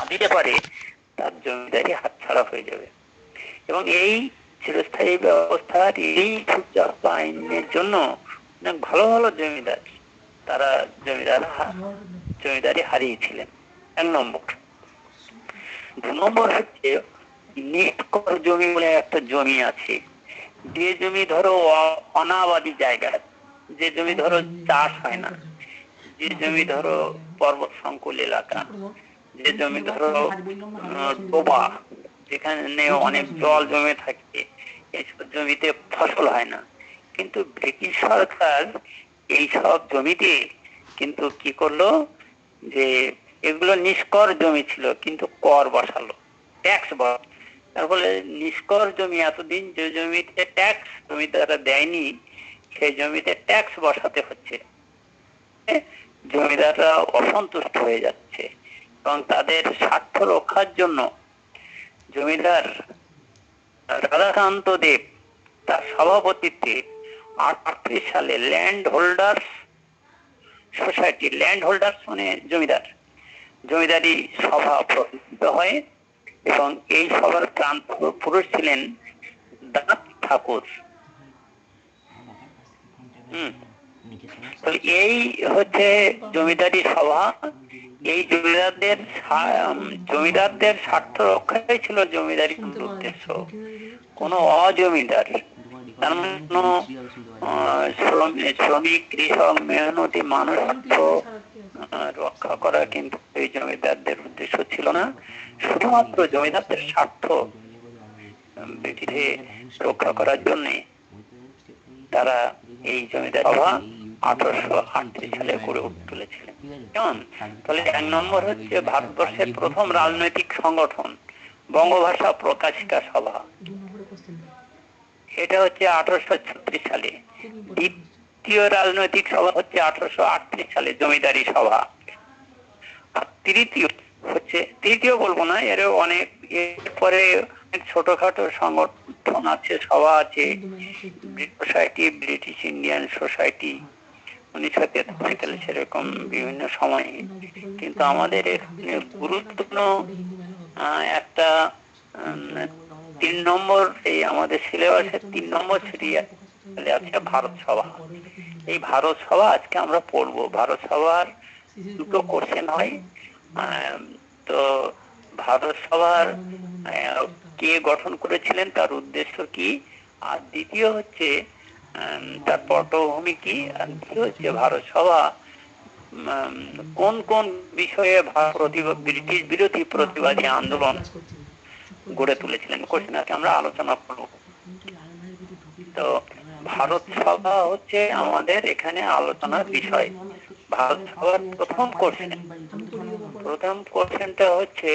দিতে পারে তার জমিদারি হাতছাড়া হয়ে যাবে। এবং এই চিরস্থায়ী ব্যবস্থার এই সূর্যাস্ত আইনের জন্য অনেক ভালো ভালো জমিদার তারা জমিদারি হারিয়েছিলেন। 1 নম্বর। 2 নম্বর হচ্ছে নিষ্কর জমি বলে একটা জমি আছে, যে জমি ধরো অনাবাদী জায়গা, যে জমি ধরো চাষ হয় না, যে জমি ধরো পর্বত সংকুল এলাকা, যে জমি ধরো ডোবা, যেখানে অনেক জল জমে থাকে, এইসব জমিতে ফসল হয় না। কিন্তু ব্রিটিশ সরকার এইসব জমিতে কিন্তু কি করলো, যে এগুলো নিষ্কর জমি ছিল কিন্তু কর বসালো, ট্যাক্স। তার ফলে নিষ্কর জমি, এতদিন যে জমিতে ট্যাক্স জমিদাররা দেয়নি সেই জমিতে ট্যাক্স বসাতে হচ্ছে, জমিদাররা অসন্তুষ্ট হয়ে যাচ্ছে। এবং তাদের স্বার্থ রক্ষার জন্য জমিদার রাধাকান্ত দেব তার সভাপতিত্বে 1938 সালে land holders society, land holders মানে জমিদার, জমিদারি সভা প্রতিষ্ঠিত হয়। এবং এই সভার প্রাণ পুরুষ ছিলেন দাঁত ঠাকুর। তো এই হচ্ছে জমিদারি সভা। এই জমিদারদের স্বার্থ রক্ষাই ছিল জমিদারি উদ্দেশ্য। কোন অজমিদার, তার মানে শ্রমিক, কৃষক, মেহনতি মানুষ রক্ষা করা কিন্তু এই জমিদারদের উদ্দেশ্য ছিল না। শুধুমাত্র জমিদারদের স্বার্থ ব্রিটিশে রক্ষা করার জন্য তারা এই জমিদার সভা 1838 সালে গড়ে তুলেছিলেন। কেমন? তাহলে 1 নম্বর হচ্ছে ভারতবর্ষের প্রথম রাজনৈতিক সংগঠন বঙ্গভাষা প্রকাশিকা সভা, এটা হচ্ছে 1836 সালে। দ্বিতীয় রাজনৈতিক সভা হচ্ছে 1838 সালে জমিদারি সভা। আর তৃতীয় বলবো না, এর অনেক এরপরে ছোটখাটো সংগঠন আছে, সভা আছে, সোসাইটি, ব্রিটিশ ইন্ডিয়ান সোসাইটি 1943 সালে, সেরকম বিভিন্ন সময়ে। কিন্তু আমাদের এখানে গুরুত্বপূর্ণ একটা 3 নম্বর, এই আমাদের সিলেবাসের 3 নম্বর সিরিয়ালে আছে ভারত সভা। এই ভারত সভা আজকে আমরা পড়বো। ভারত সভার 2টো কোশ্চেন হয়। তো ভারত সভার কে গঠন করেছিলেন, তার উদ্দেশ্য কি, আর দ্বিতীয় হচ্ছে তার পটভূমি কি, আর দ্বিতীয় হচ্ছে ভারত সভা কোন কোন বিষয়ে ব্রিটিশ বিরোধী প্রতিবাদী আন্দোলন গড়ে তুলেছিলেন, কোশ্চেনকে আমরা আলোচনা করব। তো ভারত সভা হচ্ছে আমাদের এখানে আলোচনার বিষয়। ভারত সভার প্রথম কোশ্চেনটা হচ্ছে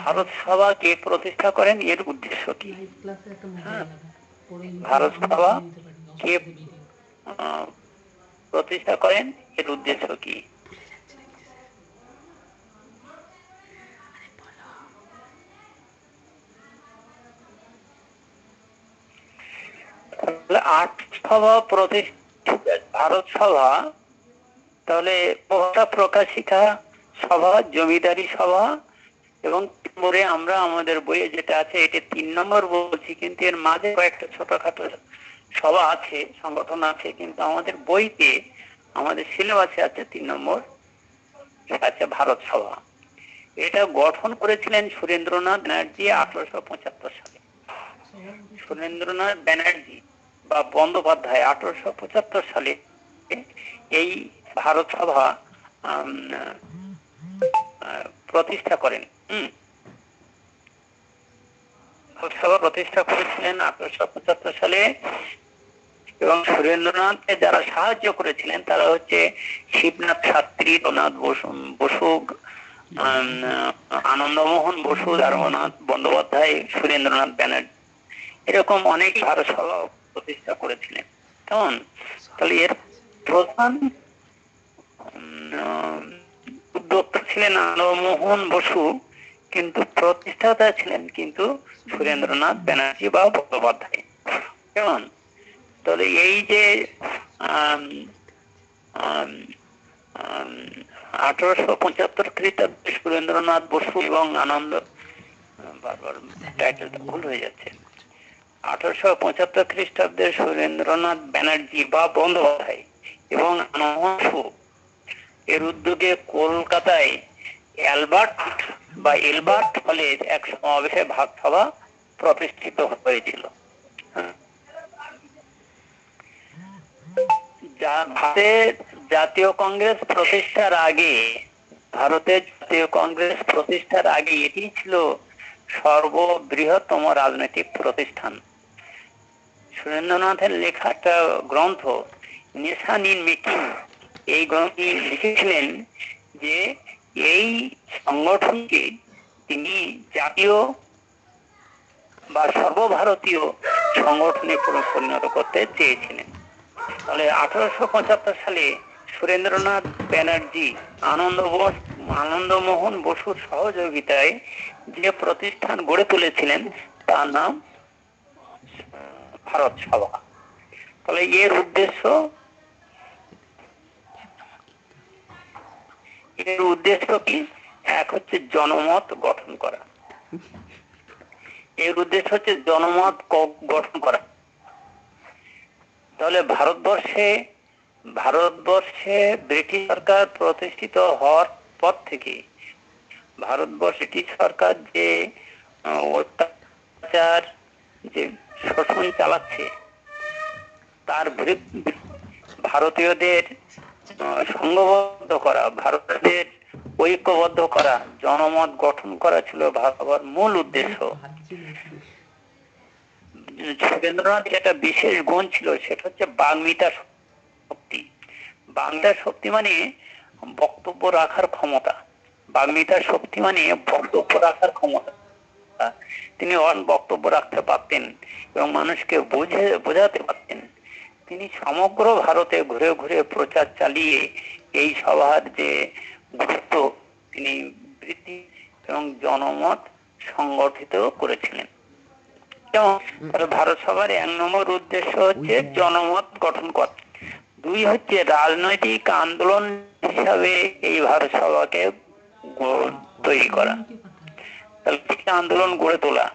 ভারত সভা কে প্রতিষ্ঠা করেন, এর উদ্দেশ্য কি? ভারত সভা কে প্রতিষ্ঠা করেন, এর উদ্দেশ্য কি? ভারত সভা তাহলে প্রকাশিকা সভা, জমিদারি সভা, এবং পরে আমরা আমাদের বইয়ে যেটা আছে এটা 3 নম্বর বলছি, কিন্তু এর মাঝে কয়েকটা ছোটখাটো সভা আছে, সংগঠন আছে, কিন্তু আমাদের বইতে, আমাদের সিলেবাসে আছে 3 নম্বর আছে ভারত সভা। এটা গঠন করেছিলেন সুরেন্দ্রনাথ ব্যানার্জি 1875 সালে। সুরেন্দ্রনাথ ব্যানার্জি বা বন্দ্যোপাধ্যায় 1875 সালে এই ভারত সভা প্রতিষ্ঠা করেন। ভারত সভা প্রতিষ্ঠা করেছিলেন 1875 সালে। এবং সুরেন্দ্রনাথকে যারা সাহায্য করেছিলেন তারা হচ্ছে শিবনাথ শাস্ত্রী, রঘুনাথ বসু, আনন্দমোহন বসু, ধর্মনাথ বন্দ্যোপাধ্যায়, সুরেন্দ্রনাথ ব্যানার্জি, এরকম অনেক ভারত সভা প্রতিষ্ঠা করেছিলেন। কেমন? তাহলে এর প্রধান উদ্যোক্তা ছিলেন আনন্দমোহন বসু, কিন্তু প্রতিষ্ঠাতা ছিলেন কিন্তু সুরেন্দ্রনাথ ব্যানার্জি বা বন্দ্যোপাধ্যায়। কেমন? তাহলে এই যে 1875 খ্রিস্টাব্দে সুরেন্দ্রনাথ বসু এবং আনন্দ, বারবার টাইটেলটা ভুল হয়ে যাচ্ছে, 1875 খ্রিস্টাব্দে সুরেন্দ্রনাথ ব্যানার্জি বা বন্দ্যোপাধ্যায় এবং আনন্দ এর উদ্যোগে কলকাতায় এলবার্ট হলের এক সমাবেশে ভাগসভা প্রতিষ্ঠিত হয়েছিল। ভারতের জাতীয় কংগ্রেস প্রতিষ্ঠার আগে এটি ছিল সর্ববৃহত্তম রাজনৈতিক প্রতিষ্ঠান। সুরেন্দ্রনাথের লেখা একটা গ্রন্থ নেশন ইন মেকিং, এই গ্রন্থে লিখেছিলেন যে এই সংগঠনকে তিনি জাতীয় বা সর্বভারতীয় সংগঠনে পরিণত করতে চেয়েছিলেন। তাহলে 1875 সালে সুরেন্দ্রনাথ ব্যানার্জি আনন্দমোহন বসুর সহযোগিতায় যে প্রতিষ্ঠান গড়ে তুলেছিলেন তার নাম ভারত সভা। তাহলে এর উদ্দেশ্য কি? এক হচ্ছে জনমত গঠন করা, এর উদ্দেশ্য হচ্ছে জনমত গঠন করা। তাহলে ভারতবর্ষে ব্রিটিশ সরকার প্রতিষ্ঠিত হওয়ার পর থেকে ভারতবর্ষে ব্রিটিশ সরকার যে অত্যাচার, যে শোষণ চালাচ্ছে, তার ভারতীয়দের সংঘবদ্ধ করা, ভারতীয়দের ঐক্যবদ্ধ করা, জনমত গঠন করা ছিল ভারতের মূল উদ্দেশ্য। সুরেন্দ্রনাথ একটা বিশেষ গুণ ছিল, সেটা হচ্ছে বাগ্মিতা শক্তি। বাগ্মিতা শক্তি মানে বক্তব্য রাখার ক্ষমতা। বাগ্মিতা শক্তি মানে বক্তব্য রাখার ক্ষমতা। তিনি বক্তব্য রাখতে পারতেন এবং মানুষকে বোঝাতে পারতেন। তিনি সমগ্র ভারতে ঘুরে ঘুরে প্রচার চালিয়ে এই সভার যে গুরুত্ব তিনি বৃদ্ধি এবং জনমত সংগঠিত করেছিলেন। ভারত সভার 1 নম্বর উদ্দেশ্য হচ্ছে জনমত গঠন করা। 2 হচ্ছে রাজনৈতিক আন্দোলন হিসাবে এই ভারত সভাকে তৈরি করা, আন্দোলন গড়ে তোলা।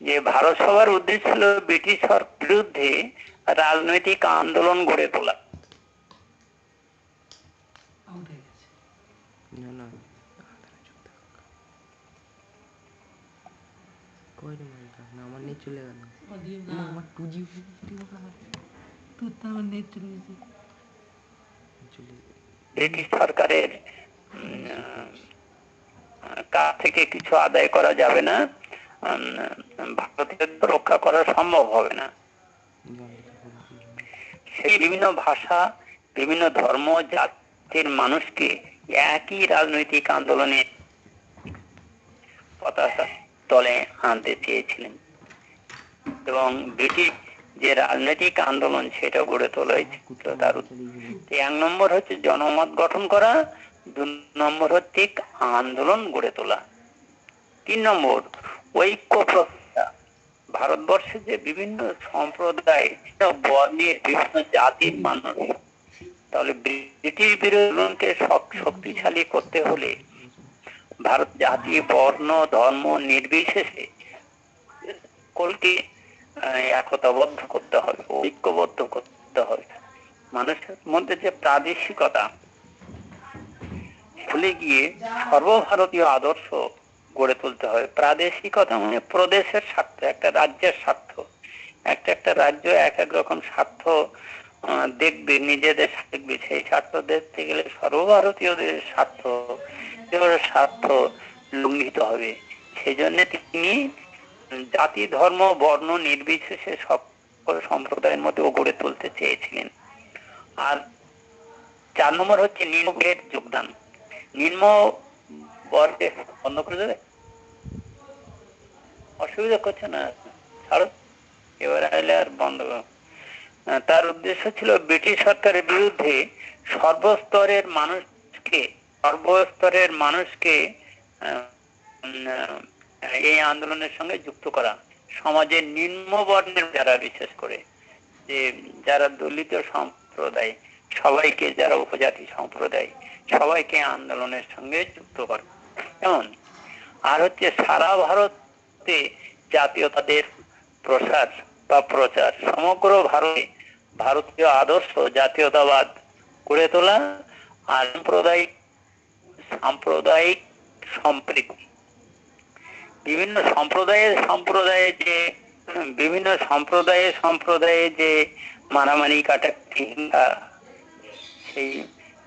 যে ভারত সভার উদ্দেশ্য ছিল ব্রিটিশ সরকারের বিরুদ্ধে রাজনৈতিক আন্দোলন গড়ে তোলা। ব্রিটিশ সরকারের কাছ থেকে কিছু আদায় করা যাবে না, ভারতীয় রক্ষা করা সম্ভব হবে না। সেই বিভিন্ন ভাষা, বিভিন্ন ধর্ম, জাতির মানুষকে একই রাজনৈতিক আন্দোলনে পতাকা তলে আনতে চেয়েছিলেন এবং ব্রিটিশ যে রাজনৈতিক আন্দোলন সেটা গড়ে তোলা হয়েছিল। তার 1 নম্বর হচ্ছে জনমত গঠন করা, 2 নম্বর হচ্ছে আন্দোলন গড়ে তোলা, 3 নম্বর ঐক্য প্রতিষ্ঠা। ভারতবর্ষে যে বিভিন্ন সম্প্রদায়, বর্ণের, বিভিন্ন জাতির মানুষ, তাহলে ব্রিটিশ বিরোধীকে শক্তিশালী করতে হলে ভারত জাতি, বর্ণ, ধর্ম নির্বিশেষে সকলকে একতাবদ্ধ করতে হবে, ঐক্যবদ্ধ করতে হবে। মানুষের মধ্যে যে প্রাদেশিকতা ভুলে গিয়ে সর্বভারতীয় আদর্শ গড়ে তুলতে হবে। প্রাদেশিকতা মানে প্রদেশের স্বার্থ, একটা রাজ্যের স্বার্থ। একটা রাজ্য এক এক রকম স্বার্থ দেখবে, নিজেদের দেখবে। সেই স্বার্থ দেখতে গেলে সর্বভারতীয়দের স্বার্থ লঙ্ঘিত হবে। সেই জন্য তিনি জাতি, ধর্ম, বর্ণ নির্বিশেষে সকল সম্প্রদায়ের মধ্যে গড়ে তুলতে চেয়েছিলেন। আর 4 নম্বর হচ্ছে নিম্নবর্গের যোগদান। নিম্ন বর্গে বন্ধ করে দেবে, অসুবিধা করছে না, ছাড়ো, এবার আইলে আর বন্ধ। তার উদ্দেশ্য ছিল ব্রিটিশ সরকারের বিরুদ্ধে সর্বস্তরের মানুষকে এই আন্দোলনের সঙ্গে যুক্ত করা। সমাজের নিম্ন বর্ণের যারা, বিশেষ করে যে যারা দলিত সম্প্রদায়, সবাইকে, যারা উপজাতি সম্প্রদায়, সবাইকে আন্দোলনের সঙ্গে যুক্ত করে। যেমন আর হচ্ছে সারা ভারতে জাতীয়তাদের প্রসার বা প্রচার, সমগ্র ভারতে ভারতীয় আদর্শ জাতীয়তাবাদ গড়ে তোলা, আর সাম্প্রদায়িক সম্প্রীতি, বিভিন্ন সম্প্রদায়ে যে মারামারি কাটাকাটি, সেই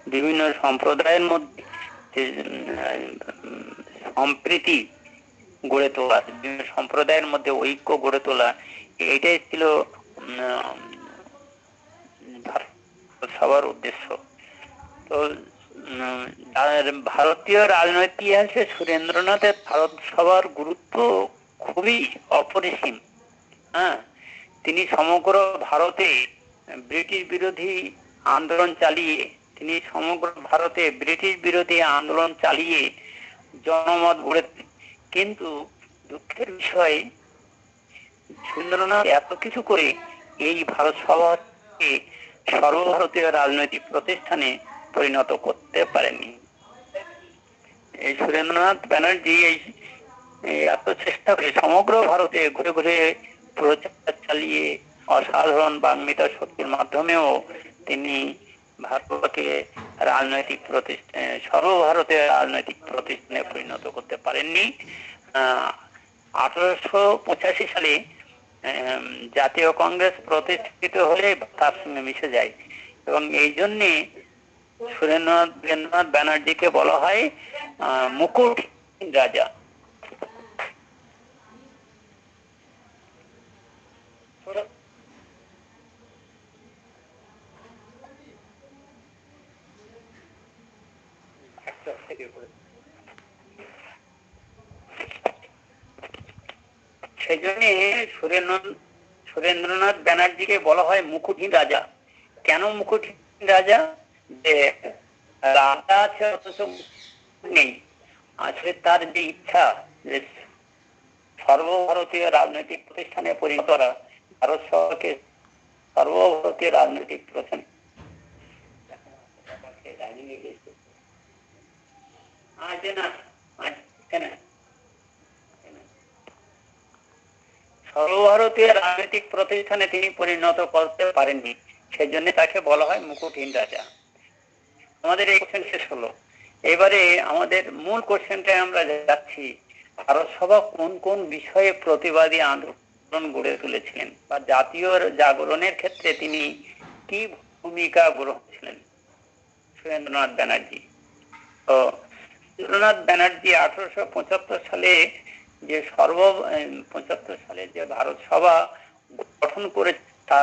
বিভিন্ন সম্প্রদায়ের মধ্যে যে সম্প্রীতি গড়ে তোলা, বিভিন্ন সম্প্রদায়ের মধ্যে ঐক্য গড়ে তোলা, এটাই ছিল সবার উদ্দেশ্য। তো ভারতীয় রাজনৈতিক ইতিহাসে সুরেন্দ্রনাথের ভারত সভার গুরুত্ব খুবই অপরিসীম। হ্যাঁ, তিনি সমগ্র ভারতে ব্রিটিশ বিরোধী আন্দোলন চালিয়ে জনমত গড়ে। কিন্তু দুঃখের বিষয়, সুরেন্দ্রনাথ এত কিছু করে এই ভারত সভাকে সর্বভারতীয় রাজনৈতিক প্রতিষ্ঠানে পরিণত করতে পারেননি। এই সুরেন্দ্রনাথ ব্যানার্জি এই এত চেষ্টা করে সমগ্র ভারতে ঘুরে ঘুরে প্রচার চালিয়ে অসাধারণ বাগ্মিতা শক্তির মাধ্যমেও তিনি ভারতকে সর্বভারতীয় রাজনৈতিক প্রতিষ্ঠানে পরিণত করতে পারেননি। 1885 সালে জাতীয় কংগ্রেস প্রতিষ্ঠিত হলে তার সঙ্গে মিশে যায়, এবং এই জন্যে সুরেন্দ্রনাথ ব্যানার্জিকে বলা হয় মুকুটহীন রাজা। সেই জন্য সুরেন্দ্রনাথ ব্যানার্জিকে বলা হয় মুকুটহীন রাজা। কেন মুকুটহীন রাজা? যে রাজা আছে অথচ নেই। আসলে তার যে ইচ্ছা যে সর্বভারতীয় রাজনৈতিক প্রতিষ্ঠানে পরিণত করা, ভারত সরকারকে সর্বভারতীয় রাজনৈতিক প্রতিষ্ঠান সর্বভারতীয় রাজনৈতিক প্রতিষ্ঠানে তিনি পরিণত করতে পারেননি, সেজন্য তাকে বলা হয় মুকুটহীন রাজা। আমাদের এই কোশ্চেন শেষ হলো। এবারে আমাদের মূল কোশ্চেনটায় আমরা যাচ্ছি, ভারত সভা কোন কোন বিষয়ে প্রতিবাদী আন্দোলন গড়ে তুলেছিলেন, বা জাতীয় জাগরণের ক্ষেত্রে তিনি কি ভূমিকা গ্রহণ ছিলেন সুরেন্দ্রনাথ ব্যানার্জি। তো সুরেন্দ্রনাথ ব্যানার্জি 1875 সালে যে 75 সালে যে ভারত সভা গঠন করে, তা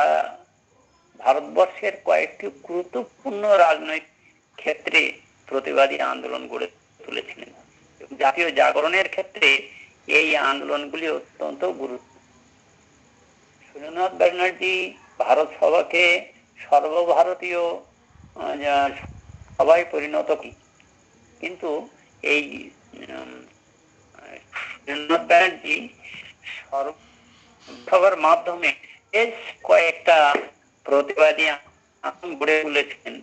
ভারতবর্ষের কয়েকটি গুরুত্বপূর্ণ রাজনৈতিক ক্ষেত্রে প্রতিবাদী আন্দোলন গড়ে তুলেছিলেন। জাতীয় জাগরণের ক্ষেত্রে এই আন্দোলনগুলি অত্যন্ত গুরুত্ব। সুরেন্দ্রনাথ ব্যানার্জি ভারত সভাকে সর্বভারতীয় সভায় পরিণত করেন, কিন্তু এই সুরেন্দ্রনাথ ব্যানার্জি সভার মাধ্যমে বেশ কয়েকটা প্রতিবাদী আন্দোলন গড়ে তুলেছেন।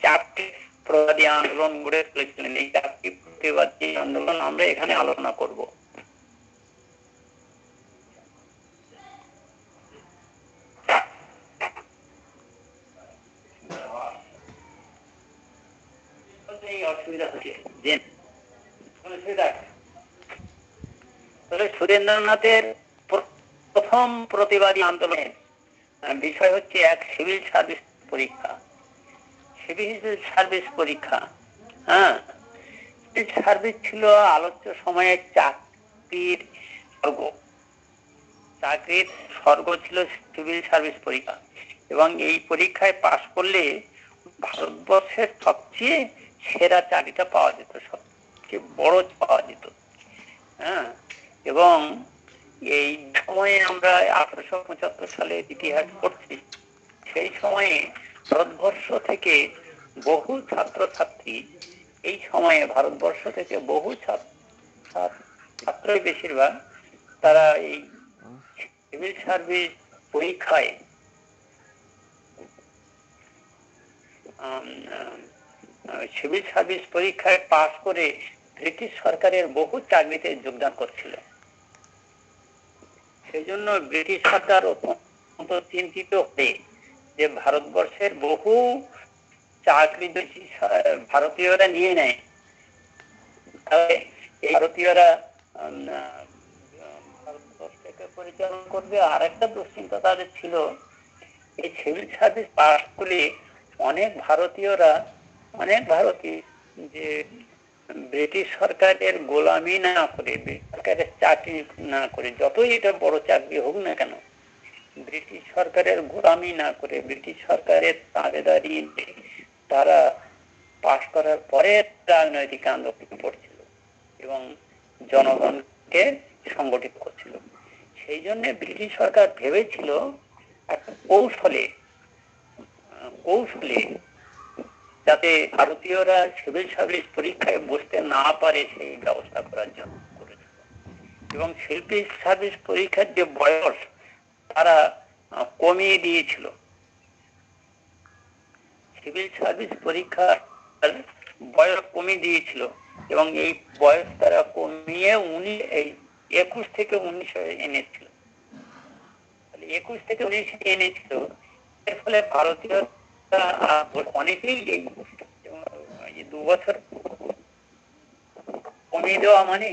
4টি প্রতিবাদী আন্দোলন গড়ে তুলেছিলেন। এই 4টি প্রতিবাদী আন্দোলন আমরা এখানে আলোচনা করব। সুরেন্দ্রনাথের প্রথম প্রতিবাদী আন্দোলনের বিষয় হচ্ছে এক সিভিল সার্ভিস পরীক্ষা। হ্যাঁ, সার্ভিস ছিল আলোচ্য সময়ে চাকরির স্বর্গ ছিল সিভিল সার্ভিস পরীক্ষা, এবং এই পরীক্ষায় পাশ করলে ভারতবর্ষের সবচেয়ে সেরা চাকরিটা পাওয়া যেত, সবচেয়ে বড় পাওয়া যেত। হ্যাঁ, এবং এই সময়ে আমরা 1875 সালে ইতিহাস পড়ছি, সেই সময়ে ভারতবর্ষ থেকে বহু ছাত্রছাত্রী, এই সময়ে ভারতবর্ষ থেকে বহু ছাত্রই বেশিরভাগ তারা এই সিভিল সার্ভিস পরীক্ষায় সিভিল সার্ভিস পরীক্ষায় পাশ করে ব্রিটিশ সরকারের বহু চাকরিতে যোগদান করছিল। সেই জন্য ব্রিটিশ সরকার অত্যন্ত চিন্তিত হয়ে যে ভারতবর্ষের বহু চাকরি যদি ভারতীয়রা নিয়ে নেয়, তাহলে এই ভারতীয়রা ভারতবর্ষকে পরিচালনা করবে। আর একটা দুশ্চিন্তা তাদের ছিল, এই সিভিল সার্ভিস পাশ করে অনেক ভারতীয় যে ব্রিটিশ সরকারের গোলামি না করে, সরকারের চাকরি না করে, যতই এটা বড় চাকরি হোক না কেন, ব্রিটিশ সরকারের গোলামি না করে, ব্রিটিশ সরকারের তাবেদারি তারা পাশ করার পরে রাজনৈতিক আন্দোলন করছিল এবং জনগণকে সংগঠিত করছিল। সেই জন্য ব্রিটিশ সরকার ভেবেছিল একটা কৌশলে যাতে ভারতীয়রা সিভিল সার্ভিস পরীক্ষায় বসতে না পারে সেই ব্যবস্থা করার জন্য করেছিল। এবং সিভিল সার্ভিস পরীক্ষার যে বয়স তারা কমিয়ে দিয়েছিল। সিভিল সার্ভিস পরীক্ষার বয়স কমিয়ে দিয়েছিল এবং এই বয়স তারা কমিয়ে 21 থেকে 19 এনেছিল। 21 থেকে 19 এনেছিল। এর ফলে ভারতীয় অনেকেই 2 বছর কমিয়ে দেওয়া মানে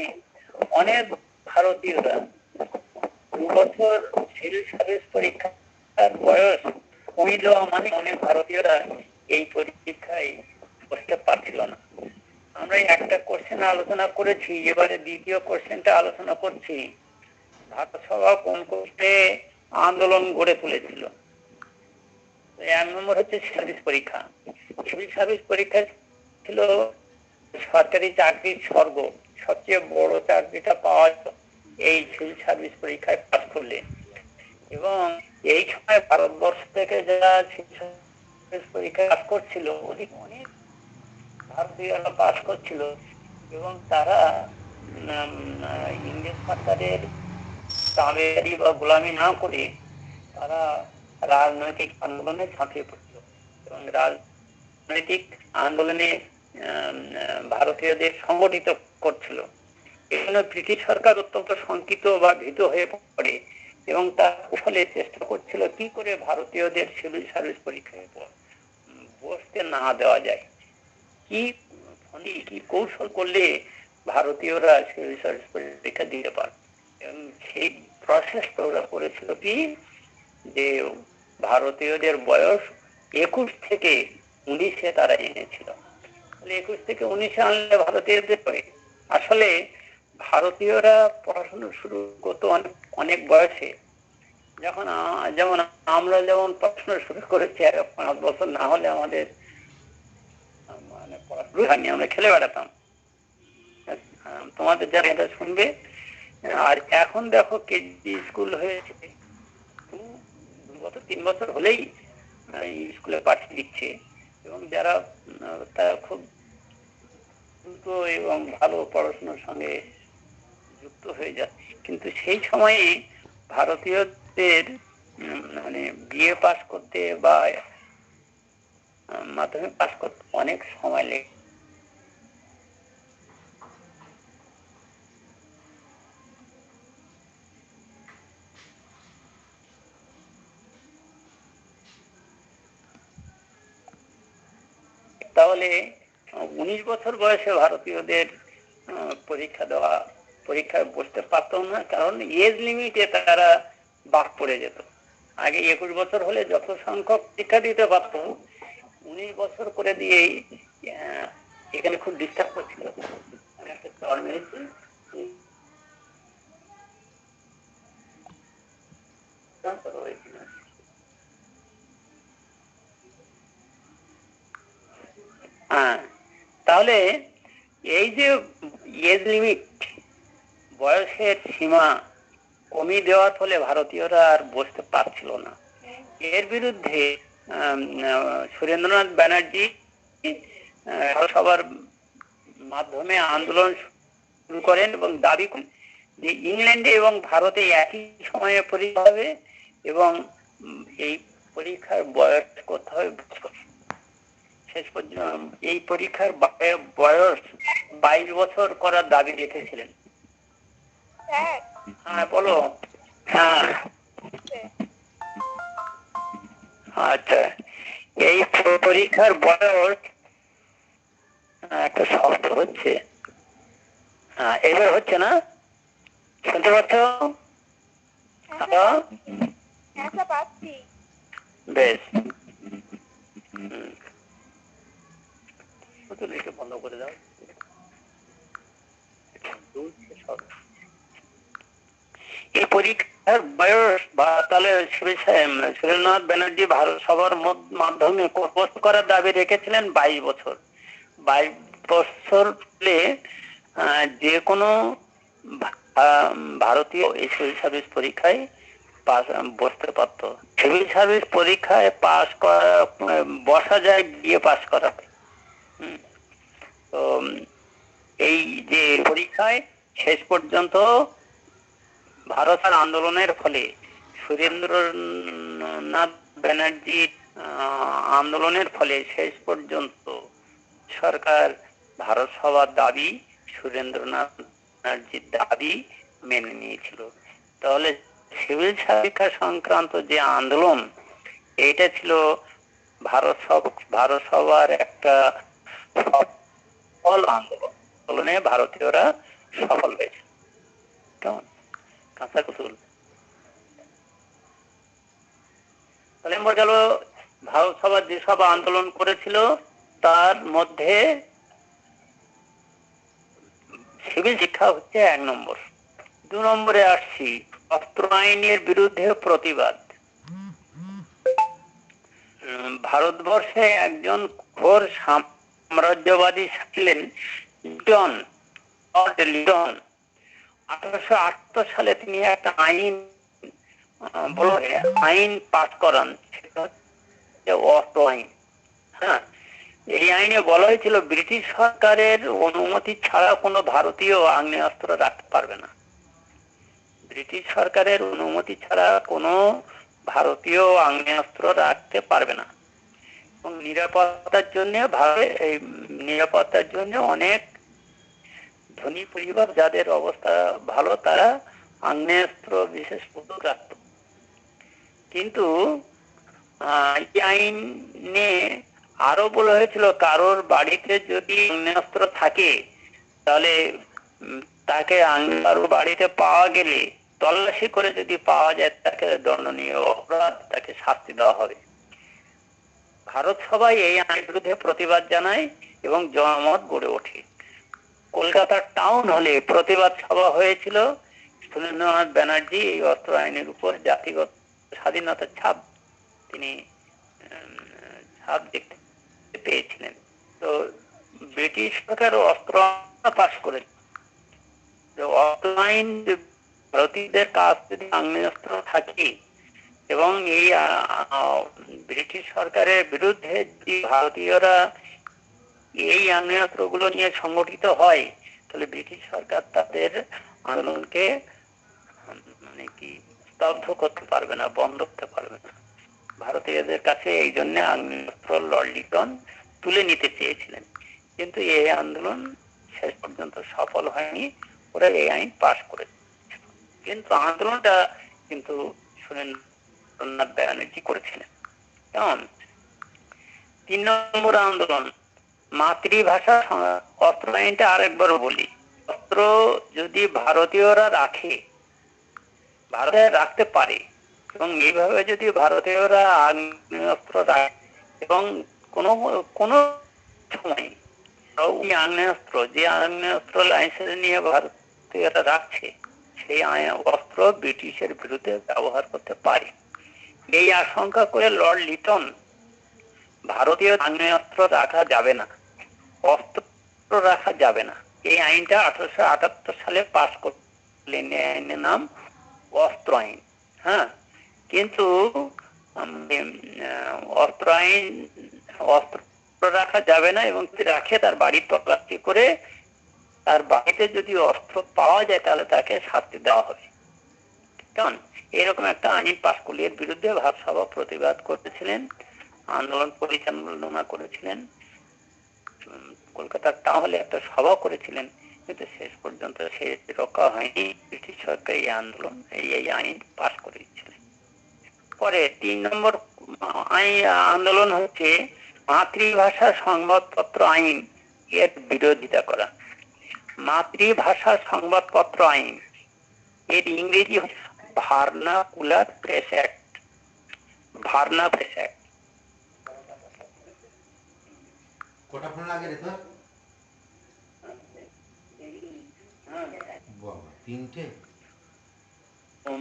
অনেক ভারতীয়রা 2 বছর সিভিল সার্ভিস পরীক্ষার বয়স কমিয়ে দেওয়া মানে অনেক ভারতীয়রা এই পরীক্ষায় বসতে পারছিল না। আমরা একটা কোশ্চেন আলোচনা করেছি, এবারে দ্বিতীয় কোশ্চেনটা আলোচনা করছি। ভারত সভা কোন কোর্সে আন্দোলন গড়ে তুলেছিল? 1 নম্বর হচ্ছে সার্ভিস পরীক্ষা। সিভিল সার্ভিস পরীক্ষা ছিল সরকারি চাকরির স্বর্গ। সবচেয়ে বড় চাকরিটা পাওয়া এই সিভিল সার্ভিস পরীক্ষায় পাস করলে। এবং এই সময় ভারতবর্ষ থেকে যারা সিভিল সার্ভিস পরীক্ষায় পাস করছিল, অনেক ভারতীয়রা পাস করছিল এবং তারা ইংরেজ সরকারের তাবেদারি বা গোলামি না করে তারা রাজনৈতিক আন্দোলনে ঝাঁপিয়ে পড়ছিল এবং রাজনৈতিক আন্দোলনে ভারতীয়দের সংগঠিত করছিল। এজন্য ব্রিটিশ সরকার অত্যন্ত শঙ্কিত বা ভীত হয়ে পড়ে এবং তার ফলে চেষ্টা করছিল কি করে ভারতীয়দের সিভিল সার্ভিস পরীক্ষায় বসতে না দেওয়া যায়, কি কৌশল করলে ভারতীয়রা সিভিল সার্ভিস পরীক্ষা দিতে পারবে। এবং সেই প্রসেসটা ওরা করেছিল কি, যে ভারতীয়দের বয়স 21 থেকে 19 তারা এনেছিল। 21 থেকে 19 আনলে ভারতীয়দের আসলে ভারতীয়রা পড়াশোনা শুরু করতো অনেক বয়সে। যেমন আমরা যেমন পড়াশোনা শুরু করেছি 5 বছর না হলে আমাদের মানে পড়াশোনা হয়নি, আমরা খেলে বেড়াতাম। তোমাদের যারা এটা শুনবে, আর এখন দেখো কেজি স্কুল হয়েছে, 2 বছর 3 বছর হলেই স্কুলে পাঠিয়ে দিচ্ছে এবং যারা তারা খুব দ্রুত এবং ভালো পড়াশোনার সঙ্গে যুক্ত হয়ে যাচ্ছে। কিন্তু সেই সময়ে ভারতীয়দের মানে বিএ পাস করতে বা মাধ্যমিক পাস করতে অনেক সময় লেগে। তাহলে 19 বছর বয়সে ভারতীয়দের পরীক্ষায় বসতে পারত না, কারণ এজ লিমিটে তারা বাদ পড়ে যেত। আগে 21 বছর হলে যত সংখ্যক পরীক্ষা দিতে পারত, 19 বছর করে দিয়েই এখানে খুব ডিস্টার্ব করছিল। তাহলে এই যে এজ লিমিট, বয়সের সীমা কমিয়ে দেওয়ার ফলে ভারতীয়রা আর বসতে পারছিল না। এর বিরুদ্ধে সুরেন্দ্রনাথ ব্যানার্জি সবার মাধ্যমে আন্দোলন শুরু করেন এবং দাবি করেন যে ইংল্যান্ডে এবং ভারতে একই সময়ে পরীক্ষা হবে এবং এই পরীক্ষার বয়স করতে হবে। শেষ পর্যন্ত এই পরীক্ষার বয়স 22 বছর করার দাবি রেখেছিলেন। হ্যাঁ বলো। হ্যাঁ আচ্ছা, এই পরীক্ষার বয়স একটা শব্দ হচ্ছে, এবার হচ্ছে না? শুনতে পাচ্ছ? বেশ, বন্ধ করে দাও। এই পরীক্ষার বয়স বা তাহলে সুরেন্দ্রনাথ ব্যানার্জি ভারত সভার মাধ্যমে কোর্স করার দাবি রেখেছিলেন 22 বছর। 22 বছর যে কোনো ভারতীয় এই সিভিল সার্ভিস পরীক্ষায় বসতে পারত। সিভিল সার্ভিস পরীক্ষায় পাস করা, বসা যায়, গিয়ে পাস করা। তো এই যে পরীক্ষায় শেষ পর্যন্ত ভারতের আন্দোলনের ফলে, সুরেন্দ্রনাথ ব্যানার্জির আন্দোলনের ফলে শেষ পর্যন্ত সরকার ভারত সভার দাবি, সুরেন্দ্রনাথ ব্যানার্জির দাবি মেনে নিয়েছিল। তাহলে সিভিল পরীক্ষা সংক্রান্ত যে আন্দোলন, এটা ছিল ভারত সভার একটা সফল আন্দোলনে ভারতীয়রা সফল হয়েছে। কেমন কাঁচা কুতুল? তাহলে বোঝা গেল ভারত সভা যেসব আন্দোলন করেছিল তার মধ্যে সিভিল শিক্ষা হচ্ছে 1 নম্বর। 2 নম্বরে আসছি অস্ত্র আইনের বিরুদ্ধে প্রতিবাদ। ভারতবর্ষে একজন ঘোর সাম্রাজ্যবাদী ছিলেন লিটন। 1878 সালে তিনি একটা আইন পাস করান, সেটা হচ্ছে অস্ত্র আইন। হ্যাঁ, এই আইনে বলা হয়েছিল ব্রিটিশ সরকারের অনুমতি ছাড়া কোনো ভারতীয় আগ্নেয়াস্ত্র রাখতে পারবে না। ব্রিটিশ সরকারের অনুমতি ছাড়া কোনো ভারতীয় আগ্নেয়াস্ত্র রাখতে পারবে না। এবং নিরাপত্তার জন্য অনেক ধনী পরিবার যাদের অবস্থা ভালো, তারা আগ্নেয়াস্ত্র বিশেষ বন্দুক রাখত। কিন্তু এই আইনে আরো বলা হয়েছিল কারোর বাড়িতে যদি আগ্নেয়াস্ত্র থাকে তাহলে তাকে কারোর বাড়িতে পাওয়া গেলে, তল্লাশি করে যদি পাওয়া যায়, তাকে দণ্ডনীয় অপরাধ, তাকে শাস্তি দেওয়া হবে। ভারত সবাই এই আইনের বিরুদ্ধে প্রতিবাদ জানায় এবং জনমত গড়ে ওঠে। কলকাতার টাউন হলে প্রতিবাদ সভা হয়েছিল। সুরেন্দ্রনাথ ব্যানার্জি এই অস্ত্র আইনের উপর জাতিগত স্বাধীনতার তিনি ছাপ দেখতে পেয়েছিলেন। তো ব্রিটিশ সরকার অস্ত্র পাস করে, অস্ত্র আইন ভারতীয়দের কাছ যদি আগ্নেয়াস্ত্র থাকে এবং এই ব্রিটিশ সরকারের বিরুদ্ধে যদি ভারতীয়রা এই আগ্নেয়াস্ত্রগুলো নিয়ে সংগঠিত হয়, তাহলে ব্রিটিশ সরকার তাদের আন্দোলনকে স্তব্ধ করতে পারবে না, বন্ধ করতে পারবে না। ভারতীয়দের কাছে এই জন্য আগ্নেয়াস্ত্র লর্ড লিটন তুলে নিতে চেয়েছিলেন, কিন্তু এই আন্দোলন শেষ পর্যন্ত সফল হয়নি। ওরা এই আইন পাশ করে, কিন্তু আন্দোলনটা কিন্তু সুরেন্দ্রনাথ ব্যানার্জি করেছিলেন। কেমন? 3 নম্বর আন্দোলন মাতৃভাষা। অস্ত্র আইনটা আরেকবার বলি, অস্ত্র যদি ভারতীয়রা ভারতে রাখতে পারে এবং এইভাবে যদি ভারতীয়রা আগ্নেয়াস্ত্র রাখে এবং কোনো সময় যে আগ্নেয়াস্ত্র লাইসেন্স নিয়ে ভারতীয়রা রাখছে, সেই অস্ত্র ব্রিটিশের বিরুদ্ধে ব্যবহার করতে পারে। এই আশঙ্কা করে লর্ড লিটন ভারতীয় আগ্নেয়াস্ত্র রাখা যাবে না, অস্ত্র রাখা যাবে না, এই আইনটা 1878 সালে পাস করলেন। আইনের নাম অস্ত্র আইন। হ্যাঁ, কিন্তু অস্ত্র রাখা যাবে না, এবং রাখে তার বাড়ি তল্লাশি করে তার বাড়িতে যদি অস্ত্র পাওয়া যায় তাহলে তাকে শাস্তি দেওয়া হবে। কেমন? এরকম একটা আইন পাস করলে এর বিরুদ্ধে ভারত সভা প্রতিবাদ করেছিলেন, আন্দোলন পরিচালনা করেছিলেন। কলকাতার টাউনে একটা সভা করেছিলেন, কিন্তু শেষ পর্যন্ত সে রক্ষা হয়নি। ব্রিটিশ সরকার এই আন্দোলন এই আইন পাস করে দিচ্ছিলেন। পরে 3 নম্বর আন্দোলন হচ্ছে মাতৃভাষা সংবাদপত্র আইন এর বিরোধিতা করা। মাতৃভাষা সংবাদপত্র আইন এর ইংরেজি vernacular press act. Verna press act. কটা ফোন লাগে রে তোর? বাবা, 3টে।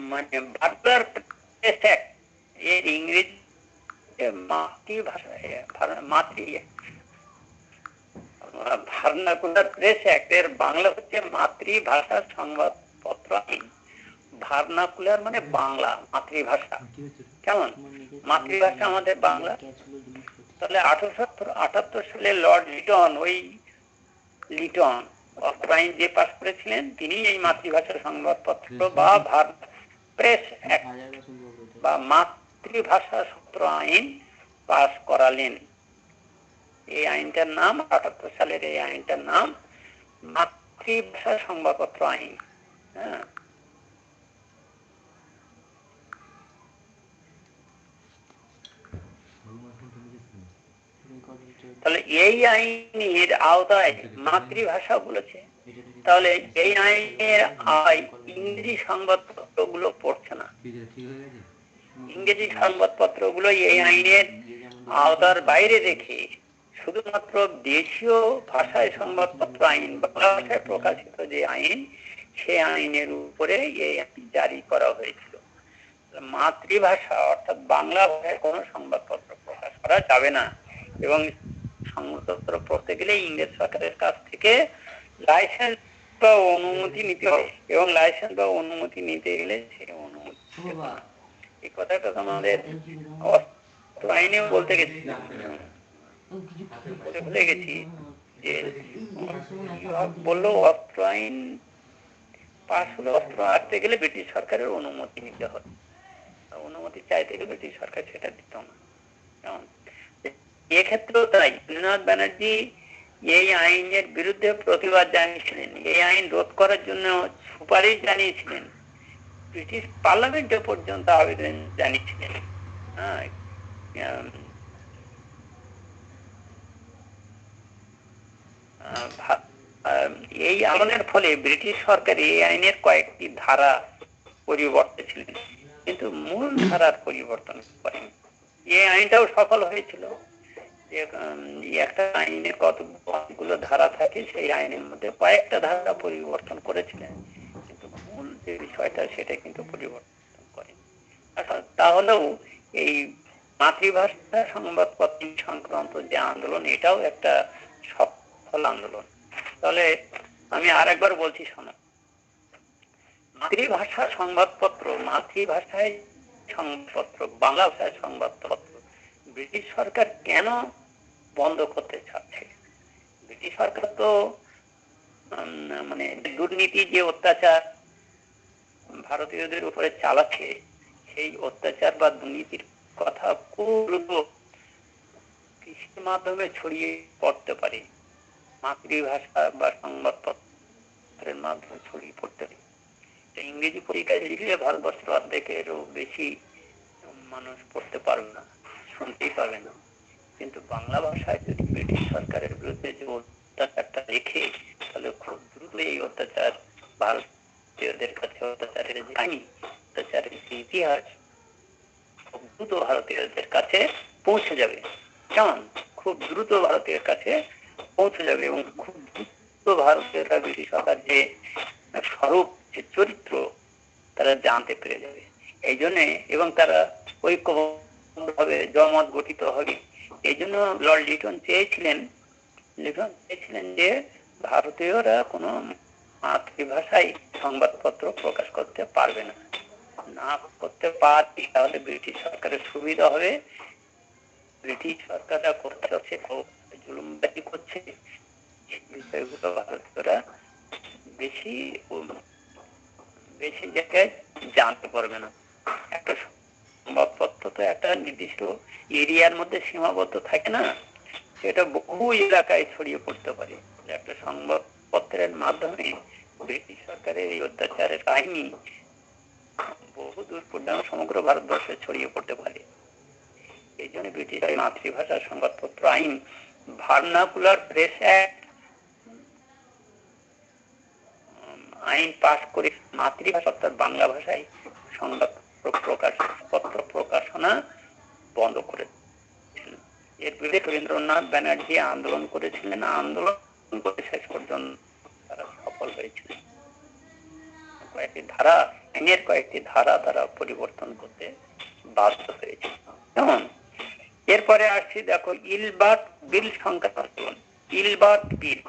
মানে ভার্নাকুলার প্রেস অ্যাক্ট এর ইংরেজি মাতৃভাষা ভার্নাকুলার প্রেস অ্যাক্ট এর বাংলা হচ্ছে মাতৃভাষা সংবাদপত্র আইন। ভার্নাকুলার মানে বাংলা, মাতৃভাষা। কেমন? মাতৃভাষা আমাদের বাংলা। তাহলে 1878 সালে লর্ড লিটন, ওই লিটন অস্ত্র আইন যে পাস করেছিলেন, তিনি এই মাতৃভাষা সংবাদপত্র বা প্রেস অ্যাক্ট বা মাতৃভাষা সূত্র আইন পাস করালেন। এই আইনটার নাম 78 সালের এই আইনটার নাম মাতৃভাষা সংবাদপত্র আইন। হ্যাঁ, তাহলে এই আইনের আওতায় মাতৃভাষা বলেছে। তাহলে এই আইনের আওতায় ইংরেজি সংবাদপত্র গুলো পড়ছে না। ইংরেজি সংবাদপত্র গুলো এই আইনের আওতার বাইরে রেখে শুধুমাত্র দেশীয় ভাষায় সংবাদপত্র আইন, বাংলা ভাষায় প্রকাশিত যে আইন, সে আইনের উপরে এই আইন জারি করা হয়েছিল। মাতৃভাষা অর্থাৎ বাংলা ভাষায় কোনো সংবাদপত্র প্রকাশ করা যাবে না, এবং সংবাদপত্র পড়তে গেলে ইংরেজ সরকারের কাছ থেকে লাইসেন্স বা অনুমতি নিতে হবে, এবং লাইসেন্স বা অনুমতি নিতে গেলে সেই অনুমতি, এই কথাটা আমাদের অস্ত্র আইনে বলতে গেছি, ভুলে গেছি যে বললো অস্ত্র আইন পাশ হলো, অস্ত্র আসতে গেলে ব্রিটিশ সরকারের অনুমতি নিতে হবে। অনুমতি চাইতে গেলে ব্রিটিশ সরকার সেটা দিত না। এক্ষেত্রেও তাই নীলনাথ ব্যানার্জি এই আইনের বিরুদ্ধে প্রতিবাদ জানিয়েছিলেন, এই আইন রোধ করার জন্য সুপারিশ জানিয়েছিলেন, ব্রিটিশ পার্লামেন্টে পর্যন্ত আবেদন জানিয়েছিলেন। এই আন্দোলনের ফলে ব্রিটিশ সরকার এই আইনের কয়েকটি ধারা পরিবর্তন ছিলেন, কিন্তু মূল ধারার পরিবর্তন করেন। এই আইনটাও সফল হয়েছিল। একটা আইনে কতগুলো ধারা থাকে, সেই আইনের মধ্যে কয়েকটা ধারা পরিবর্তন করেছিলেন, কিন্তু মূল যে বিষয়টা সেটা কিন্তু পরিবর্তন করেন। তাহলেও এই মাতৃভাষা সংবাদপত্র সংক্রান্ত যে আন্দোলন, এটাও একটা সফল আন্দোলন। তাহলে আমি আরেকবার বলছি, শোনো। মাতৃভাষা সংবাদপত্র, মাতৃভাষায় সংবাদপত্র, বাংলা ভাষায় সংবাদপত্র ব্রিটিশ সরকার কেন বন্ধ করতে চাচ্ছে? ব্রিটিশ সরকার তো মানে দুর্নীতি, যে অত্যাচার ভারতীয়দের উপরে চালাচ্ছে, সেই অত্যাচার বা দুর্নীতির কথা খুব কৃষির মাধ্যমে ছড়িয়ে পড়তে পারে, মাতৃভাষা বা সংবাদপত্রের মাধ্যমে ছড়িয়ে পড়তে পারে। ইংরেজি পত্রিকায় লিখলে ভারতবর্ষের অর্ধেকেরও বেশি মানুষ পড়তে পারবে না, শুনতেই পারবে না। কিন্তু বাংলা ভাষায় যদি ব্রিটিশ সরকারের বিরুদ্ধে যে অত্যাচারটা লেখে, তাহলে খুব দ্রুত এই অত্যাচার ভারতীয়দের কাছে, অত্যাচারের যে কাহিনী, অত্যাচারের ইতিহাস খুব দ্রুত ভারতীয়দের কাছে পৌঁছে যাবে। কেমন? খুব দ্রুত ভারতীয়ের কাছে পৌঁছে যাবে, এবং খুব দ্রুত ভারতীয়রা ব্রিটিশ সরকার যে স্বরূপ, যে চরিত্র, তারা জানতে পেরে যাবে। এই জন্য, এবং তারা ঐক্যবদ্ধভাবে জনমত গঠিত হবে। এই জন্য লর্ড লিটন চেয়েছিলেন যে ভারতীয়রা কোনো মাতৃভাষায় সংবাদপত্র প্রকাশ করতে পারবে না। না করতে পারবে তাহলে ব্রিটিশ সরকারের সুবিধা হবে। ব্রিটিশ সরকাররা করতে হচ্ছে, জুলুমবাজি করছে, বিষয়গুলো ভারতীয়রা বেশি বেশি জায়গায় জানতে পারবে না। একটা সংবাদপত্র তো একটা নির্দিষ্ট এরিয়ার মধ্যে সীমাবদ্ধ থাকে না, সেটা বহু এলাকায় ছড়িয়ে পড়তে পারে। একটা সংবাদপত্রের মাধ্যমে ব্রিটিশ সরকারের এই অত্যাচারের কাহিনী বহু দূর পর্যন্ত সমগ্র ভারতবর্ষে ছড়িয়ে পড়তে পারে। এই জন্য ব্রিটিশ মাতৃভাষা সংবাদপত্র আইন, ভার্নাকুলার প্রেস অ্যাক্ট আইন পাশ করে মাতৃভাষা অর্থাৎ বাংলা ভাষায় সংবাদ পত্র প্রকাশনা বন্ধ করে। এর বিরুদ্ধে রবীন্দ্রনাথ ব্যানার্জি আন্দোলন করেছিলেন, আন্দোলন করে শেষ পর্যন্ত তারা সফল হয়েছিলেন। কয়েকটি ধারা তারা পরিবর্তন করতে বাধ্য হয়েছে। যেমন এরপরে আসছি, দেখো ইলবার্ট বিল সংক্রান্ত আন্দোলন। ইলবার্ট বিল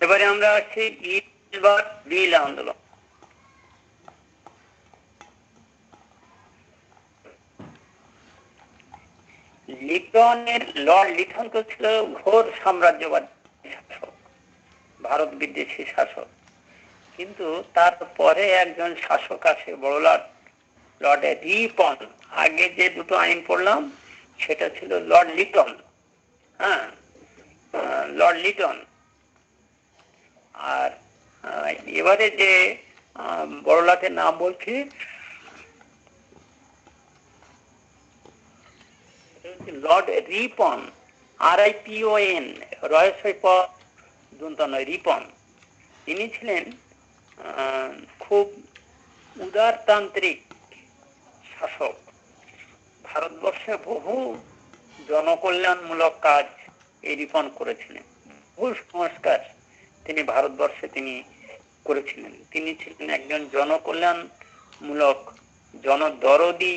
এবারে আমরা আসছি ইলবার্ট বিল আন্দোলন। লর্ড লিটন তো ছিল ঘোর সাম্রাজ্যবাদী শাসক, ভারত বিদ্বেষী শাসক। কিন্তু তারপরে একজন শাসক আসে, বড় লর্ড রিপন। আগে যে দুটো আইন পড়লাম সেটা ছিল লর্ড লিটন। হ্যাঁ, লর্ড লিটন। আর এবারে যে বড়লাটের নাম বলছি, লর্ড রিপন, RIPON, রিপন। তিনি ছিলেন খুব উদারতান্ত্রিক শাসক। ভারতবর্ষে বহু জনকল্যাণমূলক কাজ এই রিপন করেছিলেন, বহু সংস্কার তিনি ভারতবর্ষে তিনি করেছিলেন। তিনি ছিলেন একজন জনকল্যাণমূলক, জনদরদি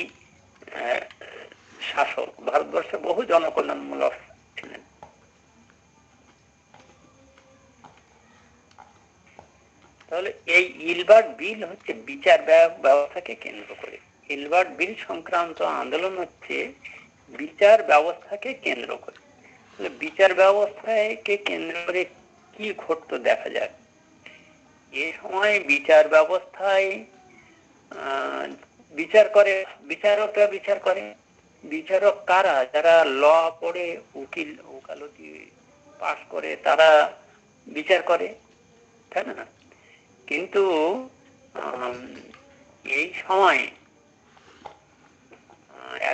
শাসক। ভারতবর্ষে বহু জনকল্যাণমূলক ছিলেন। তাহলে এই ইলবার্ট বিল হচ্ছে বিচার ব্যবস্থাকে কেন্দ্র করে। ইলবার্ট বিল সংক্রান্ত আন্দোলন হচ্ছে বিচার ব্যবস্থাকে কেন্দ্র করে। বিচার ব্যবস্থাকে কেন্দ্র করে কি ঘটতো দেখা যায়। এ সময় বিচার ব্যবস্থায় বিচার করে, বিচারকরা বিচার করে। বিচারক কারা? যারা ল পড়ে, ওকালতি পাশ করে, তারা বিচার করে, তাই না? কিন্তু এই সময়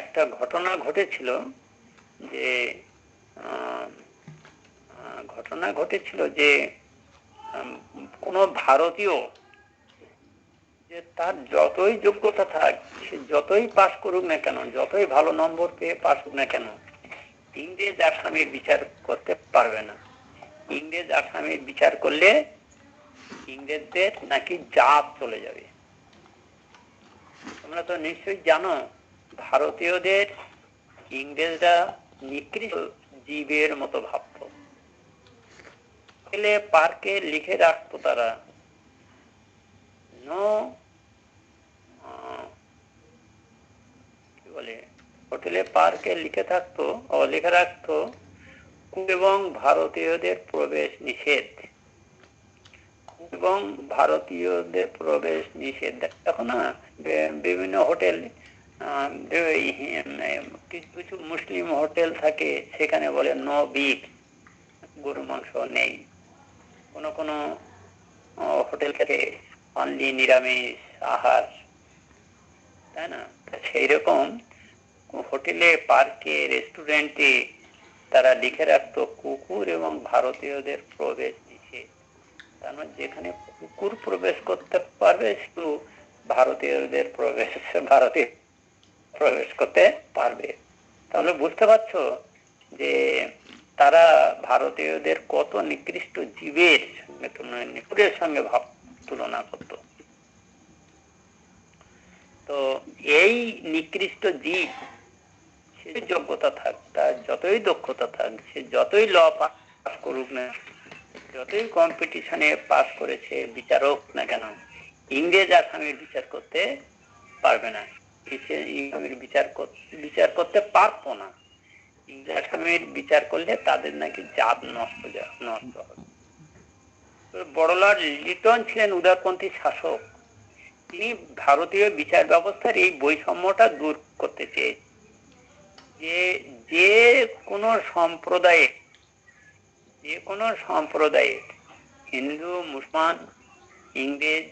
একটা ঘটনা ঘটেছিল যে কোন ভারতীয়, যে তার যতই যোগ্যতা থাক, সে যতই পাশ করুক না কেন, যতই ভালো নম্বর পেয়ে পাশ করুক না কেন, ইংরেজ আসামির বিচার করতে পারবে না। ইংরেজ আসামির বিচার করলে ইংরেজদের নাকি জাত চলে যাবে। তোমরা তো নিশ্চয়ই জানো, ভারতীয়দের ইংরেজরা নিকৃষ্ট জীবের মতো ভাবতো। পার্কে লিখে রাখতো তারা, হোটেলে পার্কে লিখে রাখতো এবং ভারতীয়দের প্রবেশ নিষেধ, এবং ভারতীয়দের প্রবেশ নিষেধ। দেখো না, বিভিন্ন হোটেল, কিছু মুসলিম হোটেল থাকে, সেখানে বলে নো বিফ, গরু মাংস নেই। কোন কোন হোটেল থেকে অনলি নিরামিষ আহার, তাই না? সেই রকম হোটেলে, পার্কে, রেস্টুরেন্টে তারা লিখে রাখতো কুকুর এবং ভারতীয়দের প্রবেশ নিষেধ। তার মানে যেখানে কুকুর প্রবেশ করতে পারবে, শুধু ভারতীয় প্রবেশ করতে পারবে। তাহলে বুঝতে পারছো যে তারা ভারতীয়দের কত নিকৃষ্ট জীবের সঙ্গে তুলনা করত। তো এই নিকৃষ্ট জীব, সে যোগ্যতা থাক, তার যতই দক্ষতা থাক, সে যতই ল পাস করুক না, যতই কম্পিটিশনে পাস করেছে বিচারক না কেন, ইংরেজ আসামির বিচার করতে পারবে না, আসামির বিচার করতে পারবো না। ইংরেজ আসামির বিচার করলে তাদের নাকি জাত নষ্ট হবে। বড়লাট লিটন ছিলেন উদারপন্থী শাসক। তিনি ভারতীয় বিচার ব্যবস্থার এই বৈষম্যটা দূর করতে চেয়ে যে কোনো সম্প্রদায়ের হিন্দু, মুসলমান, ইংরেজ,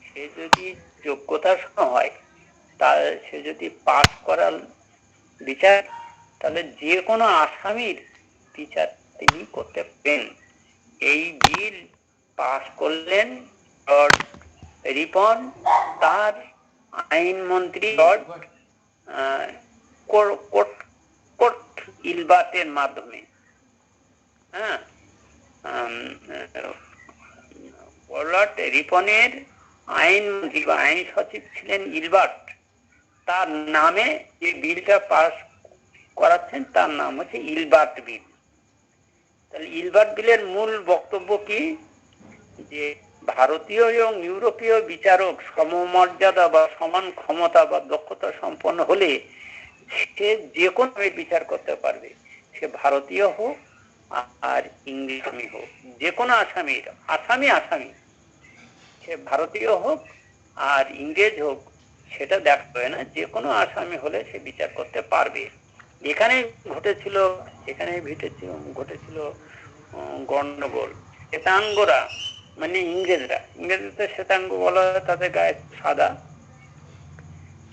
সে যদি যোগ্যতার হয়, সে যদি পাস করার বিচার, তাহলে যে কোনো আসামির বিচার তিনি করতে পারেন। এই বিল পাস করলেন লর্ড রিপন, তার আইনমন্ত্রী লর্ড কোর্ট ইলবার্টের মাধ্যমে। হ্যাঁ, লর্ড রিপনের আইনমন্ত্রী বা আইন সচিব ছিলেন ইলবার্ট। তার নামে যে বিলটা পাস করাচ্ছেন তার নাম হচ্ছে ইলবার্ট বিল। তাহলে ইলবার্ট বিলের মূল বক্তব্য কি? যে ভারতীয় এবং ইউরোপীয় বিচারক সমমর্যাদা বা সমান ক্ষমতা বা দক্ষতা সম্পন্ন হলে সে যে কোনো বিচার করতে পারবে, সে ভারতীয় হোক আর ইংরেজ হোক, যে কোনো আসামি সে ভারতীয় হোক আর ইংরেজ হোক, সেটা দেখতে হয় না, যে কোনো আসামি হলে সে বিচার করতে পারবে। এখানে ঘটেছিল গন্ডগোল। শ্বেতাঙ্গরা মানে ইংরেজদের শ্বেতাঙ্গ বলা হয়, তাদের গায়ে সাদা।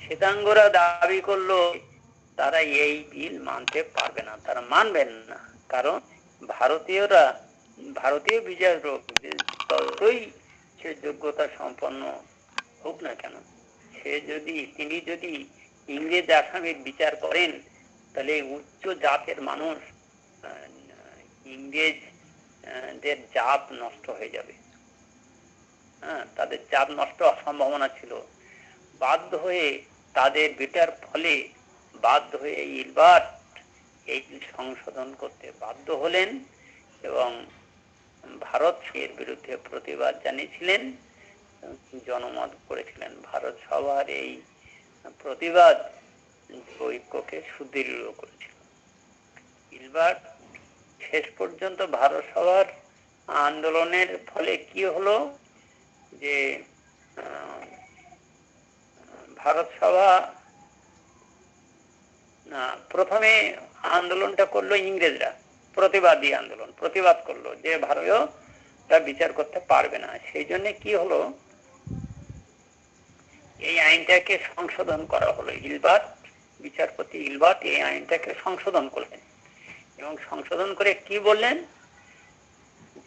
শ্বেতাঙ্গরা দাবি করলো তারা এই বিল মানতে পারবে না, তারা মানবেন না। কারণ ভারতীয় বিচারক ততই সে যোগ্যতা সম্পন্ন হোক না কেন, তিনি যদি ইংরেজ আসামির বিচার করেন, তাহলে উচ্চ জাতের মানুষ ইংরেজদের জাত নষ্ট হয়ে যাবে। হ্যাঁ, তাদের জাত নষ্ট হওয়ার সম্ভাবনা ছিল। তাদের বিচার ফলে বাধ্য হয়ে ইলবার্ট এই সংশোধন করতে বাধ্য হলেন এবং ভারতের বিরুদ্ধে প্রতিবাদ জানিয়েছিলেন, জনমত করেছিলেন। ভারত সভার এই প্রতিবাদ ঐক্যকে সুদৃঢ় করেছিল। ইলবার্ট শেষ পর্যন্ত ভারত সভার আন্দোলনের ফলে কি হলো, যে ভারত সভা প্রথমে আন্দোলনটা করলো ইংরেজরা, প্রতিবাদ করলো যে ভারতীয়রা বিচার করতে পারবে না। সেই জন্য কি হলো, এই আইনটাকে সংশোধন করা হলো। বিচারপতি ইলবার্ট এই আইনটাকে সংশোধন করলেন এবং সংশোধন করে কি বললেন,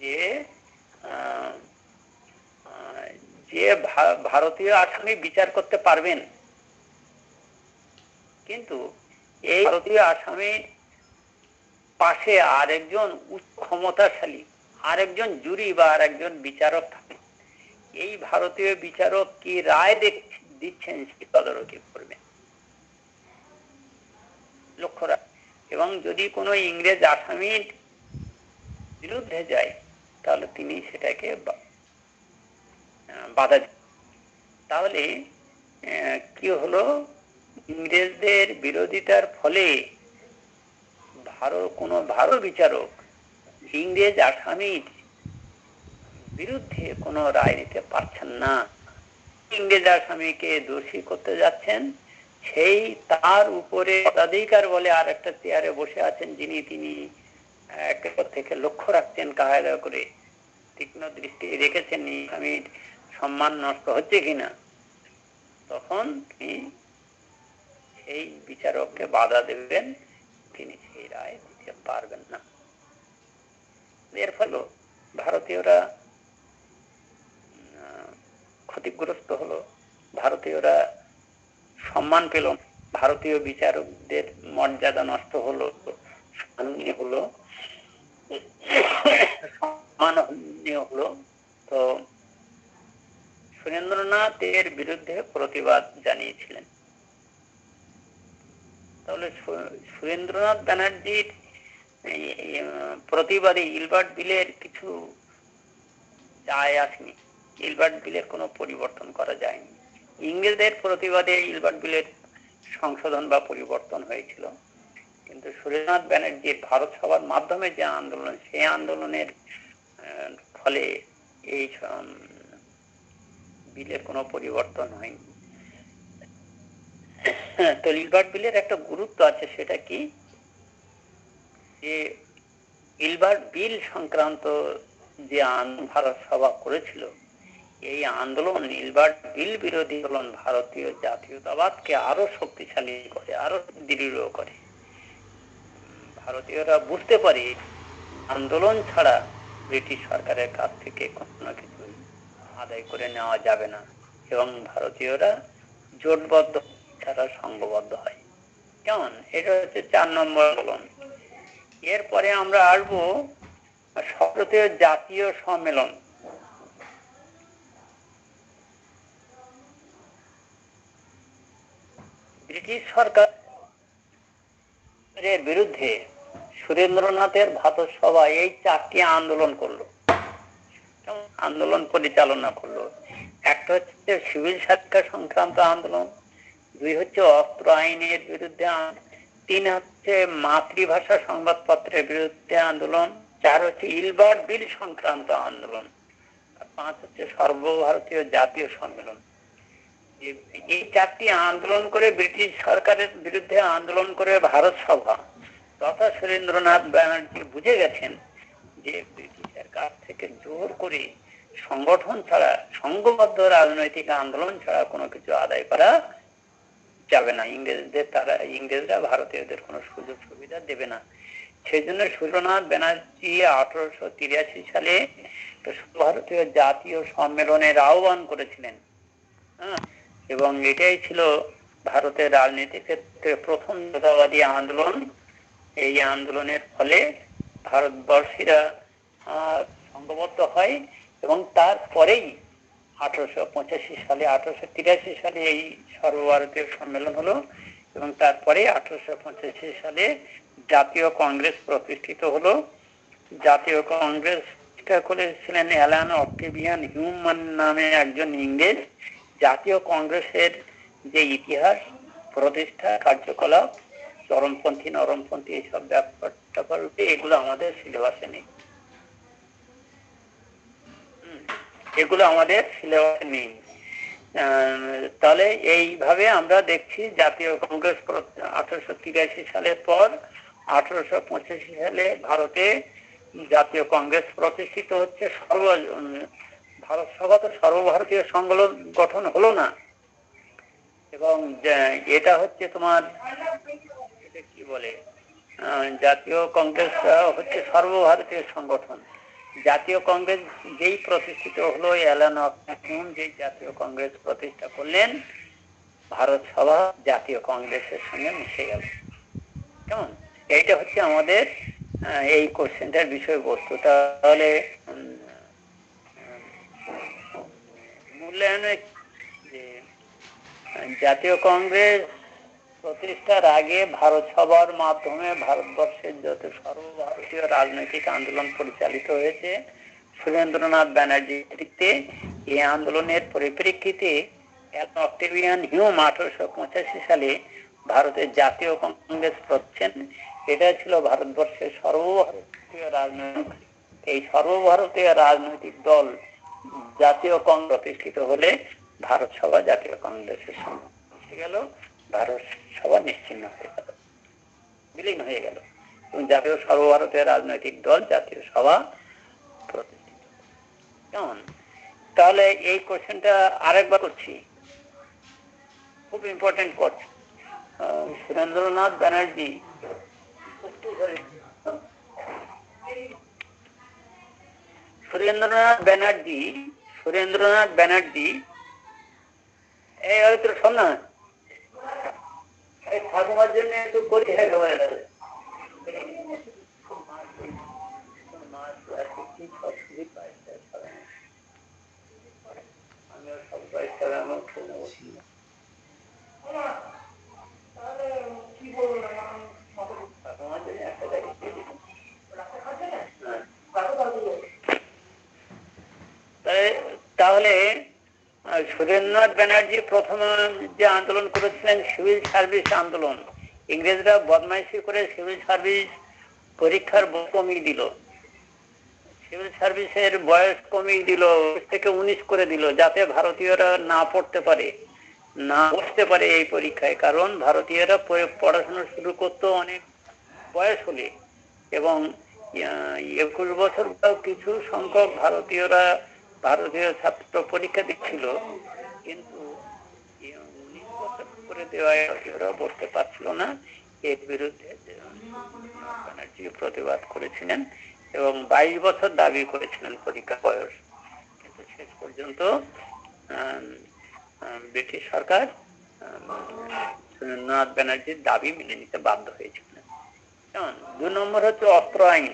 যে ভারতীয় আসামি বিচার করতে পারবেন, কিন্তু এই ভারতীয় আসামির পাশে আরেকজন উচ্চ ক্ষমতাশালী আরেকজন জুরি বা আরেকজন বিচারক থাকে। এই ভারতীয় বিচারক কি রায় দিচ্ছেন সে তদারকি করবেন, লক্ষ্য রাখ। এবং যদি কোনো ইংরেজ আসামির বিরুদ্ধে যায়, তাহলে তিনি সেটাকে বাধা দেন। তাহলে কি হলো, ইংরেজদের বিরোধিতার ফলে কোনো ভারতীয় বিচারক ইংরেজ আসামির বিরুদ্ধে কোনো রায় নিতে পারছেন না। ইংরেজ আসামিকে দোষী করতে যাচ্ছেন, তার উপরে অধিকার বলে আর একটা চেয়ারে বসে আছেন, তিনি একের থেকে লক্ষ্য রাখছেন, কায়দা করে তীক্ষ্ণ দৃষ্টি রেখেছেন আসামির সম্মান নষ্ট হচ্ছে কিনা। তখন তিনি সেই বিচারককে বাধা দেবেন, তিনি সেই রায় দিতে পারবেন না। এর ফলে ভারতীয়রা ক্ষতিগ্রস্ত হলো, ভারতীয়রা সম্মান পেল, ভারতীয় বিচারকদের মর্যাদা নষ্ট হলো, সম্মানহানি হলো। তো সুরেন্দ্রনাথ এর বিরুদ্ধে প্রতিবাদ জানিয়েছিলেন। তাহলে সুরেন্দ্রনাথ ব্যানার্জির প্রতিবাদে ইলবার্ট বিলের কিছু যায় আসেনি। ইলবার্ট বিলের কোনো পরিবর্তন করা যায়নি। ইংরেজদের প্রতিবাদে ইলবার্ট বিলের সংশোধন বা পরিবর্তন হয়েছিল, কিন্তু সুরেন্দ্রনাথ ব্যানার্জির ভারত সভার মাধ্যমে যে আন্দোলন, সেই আন্দোলনের ফলে এই বিলের কোনো পরিবর্তন হয়নি। তো ইলবার্ট বিলের একটা গুরুত্ব আছে, সেটা কি যে ইলবার্ট বিল সংক্রান্ত যে ভারত সভা করেছিল, এই আন্দোলন, ইলবার্ট বিল বিরোধী আন্দোলন ভারতীয় জাতীয়তাবাদকে আরো শক্তিশালী করে, আরো দৃঢ় করে। ভারতীয়রা বুঝতে পারে আন্দোলন ছাড়া ব্রিটিশ সরকারের কাছ থেকে কোনো কিছু আদায় করে নেওয়া যাবে না, এবং ভারতীয়রা জোটবদ্ধ ছাড়া সংঘবদ্ধ হয়। কেমন? এটা হচ্ছে 4 নম্বর আন্দোলন। এরপরে আমরা আসবো ভারতীয় জাতীয় সম্মেলন। ব্রিটিশ সরকারের বিরুদ্ধে সুরেন্দ্রনাথের ভারত সভা এই 4টি আন্দোলন করলো, আন্দোলন পরিচালনা করলো। একটা হচ্ছে সিভিল সাক্ষা সংক্রান্ত আন্দোলন, 2 হচ্ছে অস্ত্র আইনের বিরুদ্ধে, 3 হচ্ছে মাতৃভাষা সংবাদপত্রের বিরুদ্ধে আন্দোলন, 4 হচ্ছে ইলবার্ট বিল সংক্রান্ত আন্দোলন, আর 5 হচ্ছে সর্বভারতীয় জাতীয় সম্মেলন। এই 4টি আন্দোলন করে ব্রিটিশ সরকারের বিরুদ্ধে আন্দোলন করে ভারত সভা তথা সুরেন্দ্রনাথ ব্যানার্জি বুঝে গেছেন যে ব্রিটিশের কাছ থেকে জোর করে সংগঠন ছাড়া, সংঘবদ্ধ রাজনৈতিক আন্দোলন ছাড়া কোনো কিছু আদায় করা যাবে না। ইংরেজরা ভারতীয়দের কোনো সুযোগ সুবিধা দেবে না। সেই জন্য সুরেন্দ্রনাথ ব্যানার্জি 1883 সালে ভারতীয় জাতীয় সম্মেলনের আহ্বান করেছিলেন। এবং এটাই ছিল ভারতের রাজনীতির ক্ষেত্রে প্রথম জাতীয়তাবাদী আন্দোলন। এই আন্দোলনের ফলে ভারতবর্ষীরা সংঘবদ্ধ হয়, এবং তারপরেই 1883 সালে এই সর্বভারতীয় সম্মেলন হলো, এবং তারপরে 1885 সালে জাতীয় কংগ্রেস প্রতিষ্ঠিত হলো। জাতীয় কংগ্রেস করেছিলেন অ্যালান অক্টেভিয়ান হিউম নামে একজন ইংরেজ। জাতীয় কংগ্রেসের যে ইতিহাস, প্রতিষ্ঠা, কার্যকলাপ, চরমপন্থী, নরমপন্থী, এইসব ব্যাপার এগুলো আমাদের সিলেবাসে নেই, এগুলো আমাদের সিলেবাসে নেই। তাহলে এইভাবে আমরা দেখছি জাতীয় কংগ্রেস 1883 সালের পর 1885 সালে ভারতে জাতীয় কংগ্রেস প্রতিষ্ঠিত হচ্ছে। ভারত সভা তো সর্বভারতীয় সংগঠন হলো না, এবং এটা হচ্ছে তোমার কি বলে, জাতীয় কংগ্রেস হচ্ছে সর্বভারতীয় সংগঠন। জাতীয় কংগ্রেস যেই প্রতিষ্ঠিত হলো, অ্যালান অক্টেভিয়ান যে জাতীয় কংগ্রেস প্রতিষ্ঠা করলেন, ভারত সভা জাতীয় কংগ্রেসের সঙ্গে মিশে গেল। কেমন? এইটা হচ্ছে আমাদের এই কোশ্চেনটার বিষয়বস্তু। তাহলে মূল্যায়নে যে জাতীয় কংগ্রেস প্রতিষ্ঠার আগে ভারত সভার মাধ্যমে ভারতবর্ষের যত সর্বভারতীয় রাজনৈতিক আন্দোলন পরিচালিত হয়েছে সুরেন্দ্রনাথ ব্যানার্জির নেতৃত্বে, এই আন্দোলনের পরিপ্রেক্ষিতে অক্টেভিয়ান হিউম 1885 সালে ভারতের জাতীয় কংগ্রেস প্রতিষ্ঠান। এটা ছিল ভারতবর্ষের সর্বভারতীয় রাজনৈতিক, এই সর্বভারতীয় রাজনৈতিক দল জাতীয় কংগ্রেস প্রতিষ্ঠিত হলে ভারত সভা জাতীয় কংগ্রেসের সঙ্গে মিশে গেল, ভারত সভা নিশ্চিহ্ন হয়ে গেল, বিলীন হয়ে গেল, এবং জাতীয় সর্বভারতীয় রাজনৈতিক দল জাতীয় সভা প্রতিষ্ঠিত। কেমন? তাহলে এই কোশ্চেনটা আরেকবার করছি, খুব ইম্পর্টেন্ট কোশ্চেন। সুরেন্দ্রনাথ ব্যানার্জি এই হয়তো শোন না, ঠাকুমার জন্য একটু পরীক্ষা হয়ে গেছে। আমিও সব তাহলে সুরেন্দ্রনাথ ব্যানার্জি প্রথম যে আন্দোলন করেছিলেন সিভিল সার্ভিস আন্দোলন, ইংরেজরা বদমাইশি করে সিভিল সার্ভিস পরীক্ষার কমিয়ে দিল, সিভিল সার্ভিসের বয়স কমিয়ে দিল, থেকে 19 করে দিল, যাতে ভারতীয়রা না পড়তে পারে, না বসতে পারে এই পরীক্ষায়। কারণ ভারতীয়রা পড়াশোনা শুরু করতো অনেক বয়স হলে, এবং 21 বছর কিছু সংখ্যক ভারতীয় ছাত্র পরীক্ষা দিচ্ছিল, কিন্তু 19 বছর করে দেওয়ায় ভারতীয়রা বসতে পারছিল না। এর বিরুদ্ধে ব্যানার্জি প্রতিবাদ করেছিলেন এবং 22 বছর দাবি করেছিলেন পরীক্ষা বয়স, কিন্তু শেষ পর্যন্ত ব্রিটিশ সরকার সুরেন্দ্রনাথ ব্যানার্জির দাবি মেনে নিতে বাধ্য হয়েছিলেন। 2 নম্বর হচ্ছে অস্ত্র আইন।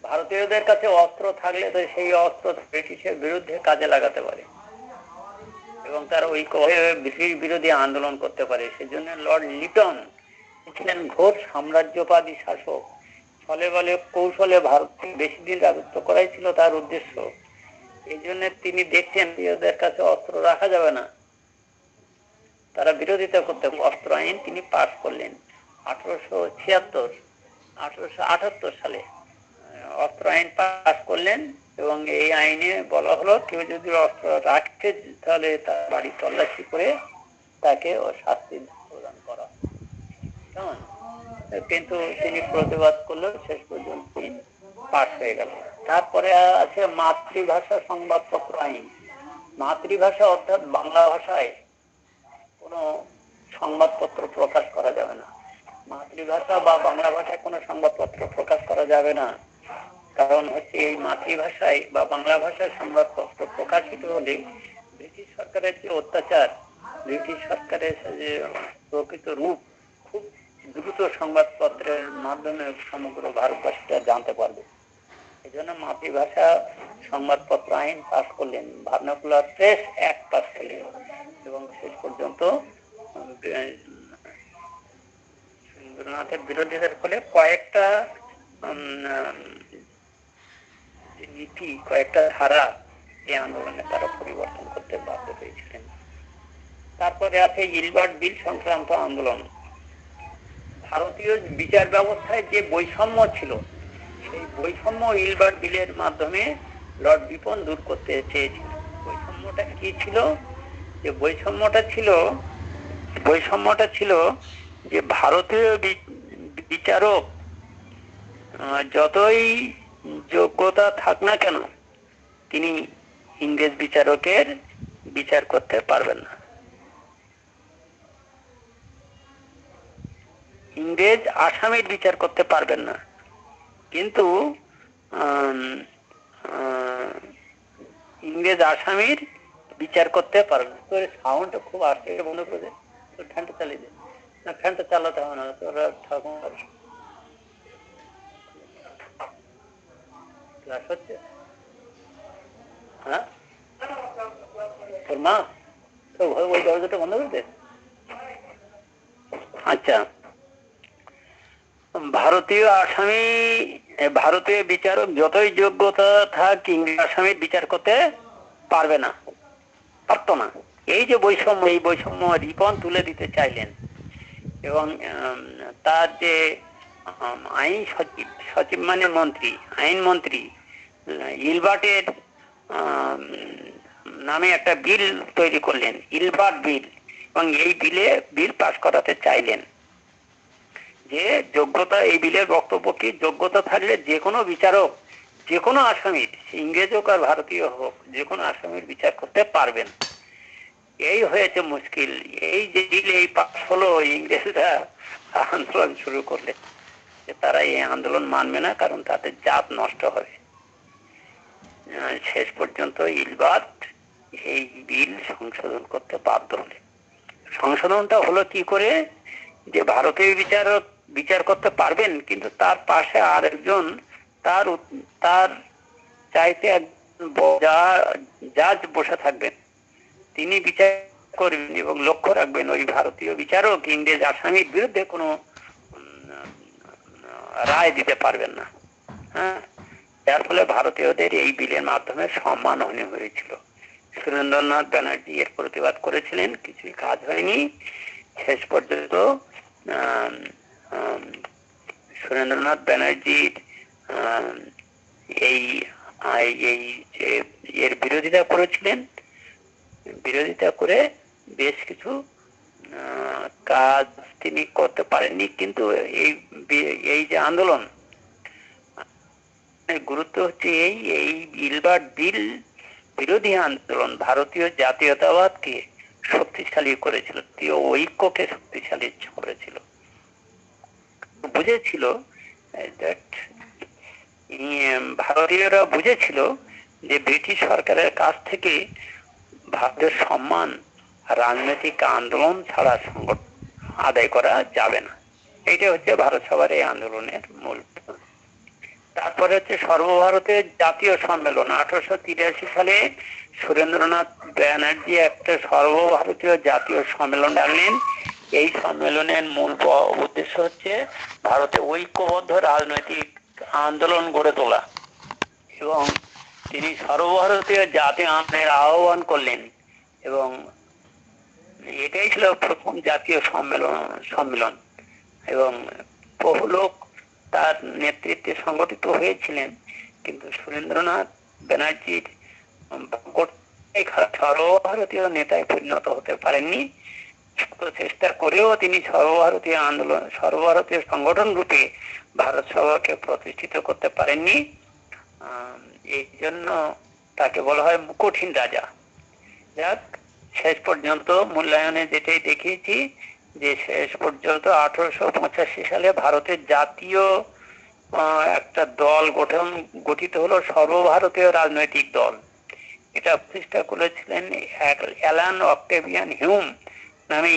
ভারতীয়দের কাছে অস্ত্র থাকলে তো সেই অস্ত্র ব্রিটিশের বিরুদ্ধে কাজে লাগাতে পারে এবং তারা ব্রিটিশ বিরোধী আন্দোলন করতে পারে। সেজন্য লর্ড লিটন ছিলেন ঘোর সাম্রাজ্যবাদী শাসক, ফলে বলে কৌশলে ভারতকে বেশি দিন রাজত্ব করাই ছিল তার উদ্দেশ্য। এই জন্য তিনি দেখছেন ভারতীয়দের কাছে অস্ত্র রাখা যাবে না, তারা বিরোধিতা করতে। অস্ত্র আইন তিনি পাশ করলেন 1878 সালে অস্ত্র আইন পাশ করলেন, এবং এই আইনে বলা হলো কেউ যদি অস্ত্র রাখতে তাহলে তার বাড়ি তল্লাশি করে তাকে শাস্তি প্রদান করা। কেমন? কিন্তু তিনি প্রতিবাদ করলেও শেষ পর্যন্ত পাশ হয়ে গেল। তারপরে আছে মাতৃভাষা সংবাদপত্র আইন। মাতৃভাষা অর্থাৎ বাংলা ভাষায় কোনো সংবাদপত্র প্রকাশ করা যাবে না। মাতৃভাষা বা বাংলা ভাষায় কোনো সংবাদপত্র প্রকাশ করা যাবে না, কারণ হচ্ছে এই মাতৃভাষায় বা বাংলা ভাষায় সংবাদপত্র প্রকাশিত হলে ব্রিটিশ সরকারের যে অত্যাচার, ব্রিটিশ সরকারের যে প্রকৃত রূপ খুব দ্রুত সংবাদপত্রের মাধ্যমে সমগ্র ভারতবাসীরা জানতে পারবে। এই জন্য মাতৃভাষা সংবাদপত্র আইন পাশ করলেন, ভার্নাকুলার প্রেস অ্যাক্ট পাশ করলেন, এবং শেষ পর্যন্ত রবীন্দ্রনাথের বিরোধীদের ফলে কয়েকটা নীতি, কয়েকটা ধারা এই আন্দোলনে তারা পরিবর্তন করতে বাধ্য হয়েছিলেন। তারপরে আছে ইলবার্ট বিল সংক্রান্ত আন্দোলন। ভারতীয় বিচার ব্যবস্থায় যে বৈষম্য ছিল, সেই বৈষম্য ইলবার্ট বিলের মাধ্যমে লর্ড রিপন দূর করতে চেয়েছিলেন। বৈষম্যটা কি ছিল? যে বৈষম্যটা ছিল যে ভারতীয় বিচারক যতই যোগ্যতা থাক না কেন, তিনি ইংরেজ বিচারকের বিচার করতে পারবেন না। ইংরেজ আসামির বিচার করতে পারবেন না, কিন্তু ইংরেজ আসামির বিচার করতে পারবেন। তোর সাউন্ডটা খুব আসছে, বন্ধ করে দে, তোর ফ্যানটা চালিয়ে দে। না, ফ্যানটা চালাতে হবে না, তোরা ঠাকুমার ক্লাস হচ্ছে। হ্যাঁ, তোর মা তো ওই দরজাটা বন্ধ করে দে। আচ্ছা, ভারতীয় বিচারক যতই যোগ্যতা থাক, ইংরেজ আসামির বিচার করতে পারবে না, পারতো না। এই যে বৈষম্য, এই বৈষম্য রিপন তুলে দিতে চাইলেন, এবং তার যে সচিব মানে আইনমন্ত্রী ইলবার্টের নামে একটা বিল তৈরি করলেন, ইলবার্ট বিল, এবং এই বিল পাস করাতে চাইলেন যে যোগ্যতা, এই বিলের বক্তব্য কি, যোগ্যতা থাকলে যে কোনো বিচারক যে কোনো আসামির, ইংরেজ হোক আর ভারতীয় হোক, যে কোনো আসামির বিচার করতে পারবেন। এই হয়েছে মুশকিল। এই যে বিল এই পাস হলো, ইংরেজরা আন্দোলন শুরু করলেন যে তারা এই আন্দোলন মানবে না, কারণ তাদের জাত নষ্ট হবে। শেষ পর্যন্ত ইলবার্ট এই বিল সংশোধন করতে বাধ্য হলেন। সংশোধনটা হলো কি করে, যে ভারতীয় বিচারক বিচার করতে পারবেন, কিন্তু তার পাশে আর একজন তার চাইতে জাজ বসে থাকবেন, তিনি বিচার করবেন এবং লক্ষ্য রাখবেন ওই ভারতীয় বিচারক ইংরেজ আসামির বিরুদ্ধে কোনো রায় দিতে পারবেন না। হ্যাঁ, যার ফলে ভারতীয়দের এই বিলের মাধ্যমে সম্মানহানি হয়েছিল। সুরেন্দ্রনাথ ব্যানার্জি এর প্রতিবাদ করেছিলেন, কিছুই কাজ হয়নি। শেষ পর্যন্ত সুরেন্দ্রনাথ ব্যানার্জির এই এই যে এর বিরোধিতা করেছিলেন, বিরোধিতা করে বেশ কিছু কাজ তিনি করতে পারেননি। কিন্তু এই যে আন্দোলন, গুরুত্ব হচ্ছে এই বিল বিরোধী আন্দোলন ভারতীয় জাতীয়তাবাদকে শক্তিশালী করেছিল, জাতীয় ঐক্যকে শক্তিশালী করেছিল। বুঝেছিল, ভারতীয়রা বুঝেছিল যে ব্রিটিশ সরকারের কাছ থেকে ভারতের সম্মান রাজনৈতিক আন্দোলন ছাড়া আদায় করা যাবে না। এটা হচ্ছে ভারত সভার এই আন্দোলনের মূল। তারপরে হচ্ছে সর্বভারতীয় জাতীয় সম্মেলন। 1883 সালে সুরেন্দ্রনাথ ব্যানার্জি একটা সর্বভারতীয় জাতীয় সম্মেলন ডাকলেন। এই সম্মেলনের মূল উদ্দেশ্য হচ্ছে ভারতে ঐক্যবদ্ধ রাজনৈতিক আন্দোলন গড়ে তোলা, এবং তিনি সর্বভারতীয় জাতীয় আন্দোলনের আহ্বান করলেন। এবং এটাই ছিল প্রথম জাতীয় সম্মেলন এবং বহু লোক তার নেতৃত্বে সংগঠিত হয়েছিলেন। কিন্তু সুরেন্দ্রনাথ ব্যানার্জির সর্বভারতীয় নেতায় পরিণত হতে পারেননি। চেষ্টা করেও তিনি সর্বভারতীয় সংগঠন রূপে ভারত সভাকে প্রতিষ্ঠিত করতে পারেননি। এই জন্য তাকে বলা হয় মুকুটহীন রাজা। যাক, শেষ পর্যন্ত মূল্যায়নে যেটাই দেখিয়েছি যে শেষ পর্যন্ত 1885 সালে ভারতের জাতীয় একটা দল গঠিত হলো, সর্বভারতীয় রাজনৈতিক দল। এটা প্রতিষ্ঠা করেছিলেন অ্যালান অক্টেভিয়ান হিউম নামে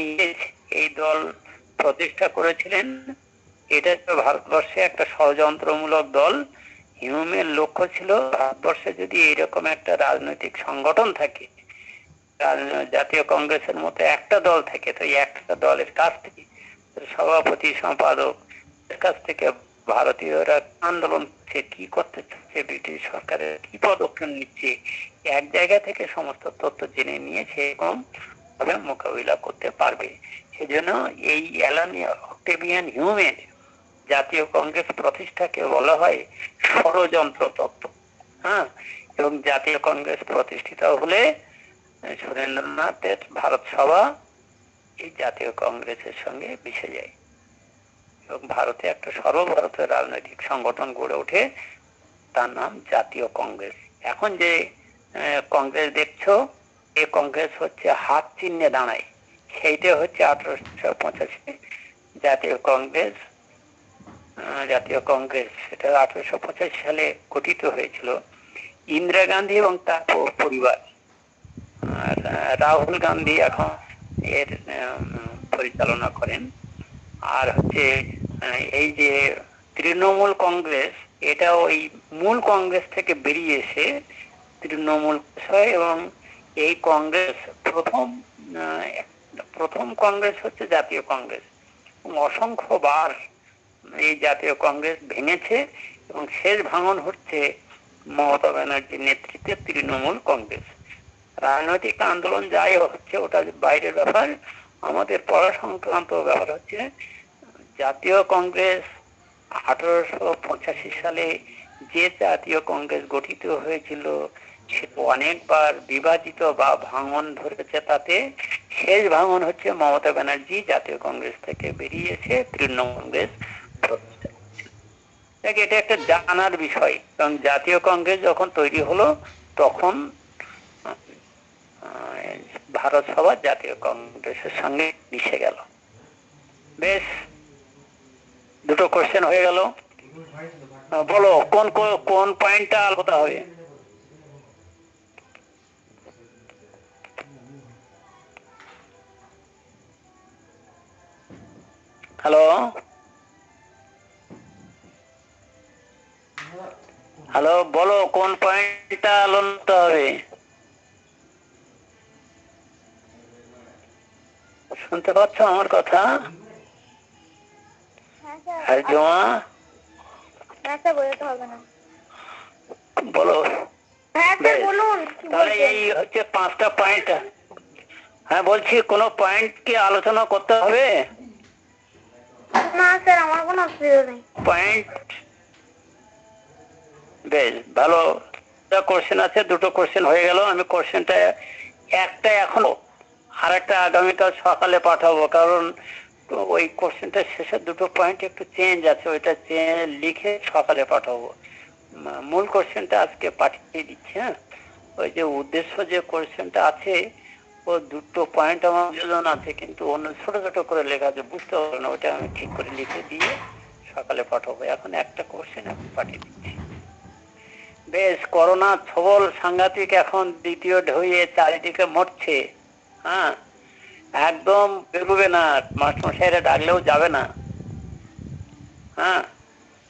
এই দল প্রতিষ্ঠা করেছিলেন। এটা ভারতবর্ষে একটা ষড়যন্ত্রমূলক দল। হিউমের লক্ষ্য ছিল ভারতবর্ষে যদি এরকম একটা রাজনৈতিক সংগঠন থাকে, জাতীয় কংগ্রেসের মতো একটা দল থাকে, তো একটা দলের কাছ থেকে সভাপতি সম্পাদক কাছ থেকে ভারতীয়রা আন্দোলন কি করতে চাচ্ছে, ব্রিটিশ সরকারের কি পদক্ষেপ নিচ্ছে, এক জায়গা থেকে সমস্ত তথ্য জেনে নিয়ে সেরকম ভাবে মোকাবিলা করতে পারবে। সেজন্য এই অ্যালান অক্টেভিয়ান হিউমের জাতীয় কংগ্রেস প্রতিষ্ঠাকে বলা হয় ষড়যন্ত্র তত্ত্ব। এবং জাতীয় কংগ্রেস প্রতিষ্ঠিত হলে সুরেন্দ্রনাথের ভারত সভা এই জাতীয় কংগ্রেসের সঙ্গে মিশে যায় এবং ভারতে একটা সর্বভারতীয় রাজনৈতিক সংগঠন গড়ে ওঠে, তার নাম জাতীয় কংগ্রেস। এখন যে কংগ্রেস দেখছো, এই কংগ্রেস হচ্ছে হাত চিহ্নে দাঁড়ায়, সেইটা হচ্ছে 1885 জাতীয় কংগ্রেস। সেটা 1885 সালে গঠিত হয়েছিল। ইন্দিরা গান্ধী এবং তার পরিবার, রাহুল গান্ধী এখন এর পরিচালনা করেন। আর হচ্ছে এই যে তৃণমূল কংগ্রেস, এটা ওই মূল কংগ্রেস থেকে বেরিয়ে এসে তৃণমূল হয়। এবং এই কংগ্রেস প্রথম কংগ্রেস হচ্ছে জাতীয় কংগ্রেস। অসংখ্যবার এই জাতীয় কংগ্রেস ভেঙেছে এবং শেষ ভাঙন হচ্ছে মমতা ব্যানার্জির নেতৃত্বে তৃণমূল কংগ্রেস। রাজনৈতিক আন্দোলন যাই হচ্ছে ওটা বাইরের ব্যাপার, আমাদের পড়া সংক্রান্ত ব্যাপার হচ্ছে জাতীয় কংগ্রেস 1885 সালে যে জাতীয় কংগ্রেস গঠিত হয়েছিল সে অনেকবার বিভাজিত বা ভাঙন ধরেছে। তাতে শেষ ভাঙন হচ্ছে মমতা ব্যানার্জি জাতীয় কংগ্রেস থেকে বেরিয়েছে তৃণমূল কংগ্রেস প্রতিষ্ঠা করছে। এটা একটা জানার বিষয়, কারণ জাতীয় কংগ্রেস যখন তৈরি হলো তখন ভারত সভা জাতীয় কংগ্রেসের সঙ্গে মিশে গেল। বেশ, দুটো কোশ্চেন হয়ে গেল। বলো কোন পয়েন্টটা আলাদা হবে? হ্যালো, বলো কোন পয়েন্টটা আলাদা হবে? শুনতে পাচ্ছ আমার কথা? হ্যাঁ স্যার, বোঝাতে হবে না। বলো। হ্যাঁ স্যার বেশ, বলুন কি তাহলে বলছেন? এই হচ্ছে 5টা পয়েন্ট। হ্যাঁ, বলছি কোনো পয়েন্ট কি আলোচনা করতে হবে? না স্যার আমার কোনো অসুবিধা নেই। পয়েন্ট, বেশ ভালো। কোশ্চেন আছে, দুটো কোশ্চেন হয়ে গেল। আমি কোশ্চেনটা একটা এখনো, আর একটা আগামীকাল সকালে পাঠাবো, কারণ ওই কোশ্চেনটা শেষের দুটো পয়েন্ট একটু চেঞ্জ আছে, ওইটা লিখে সকালে পাঠাবো। মূল কোশ্চেনটা আজকে পাঠিয়ে দিচ্ছি। হ্যাঁ, ওই যে উদ্দেশ্য যে কোশ্চেনটা আছে, ও দুটো পয়েন্ট আমার যোজন আছে, কিন্তু অন্য ছোট ছোট করে লেখা আছে, বুঝতে পারবো না। ওটা আমি ঠিক করে লিখে দিয়ে সকালে পাঠাবো। এখন একটা কোশ্চেন আমি পাঠিয়ে দিচ্ছি। বেশ, করোনা ছবল সাংঘাতিক, এখন দ্বিতীয় ঢেউয়ে চারিদিকে মরছে। হ্যাঁ, একদম বেরোবে না, মাস্টারমশাইরা ডাকলেও যাবে না। হ্যাঁ,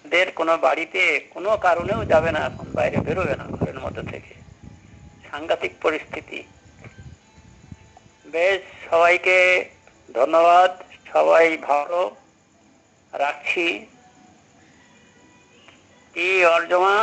দের কোনো বাড়িতে কোনো কারণেও যাবে না, এখন বাইরে বেরোবে না ঘরের মধ্যে থেকে। সাংঘাতিক পরিস্থিতি। বেশ, সবাইকে ধন্যবাদ, সবাই ভালো, রাখছি। কি অর্জমা?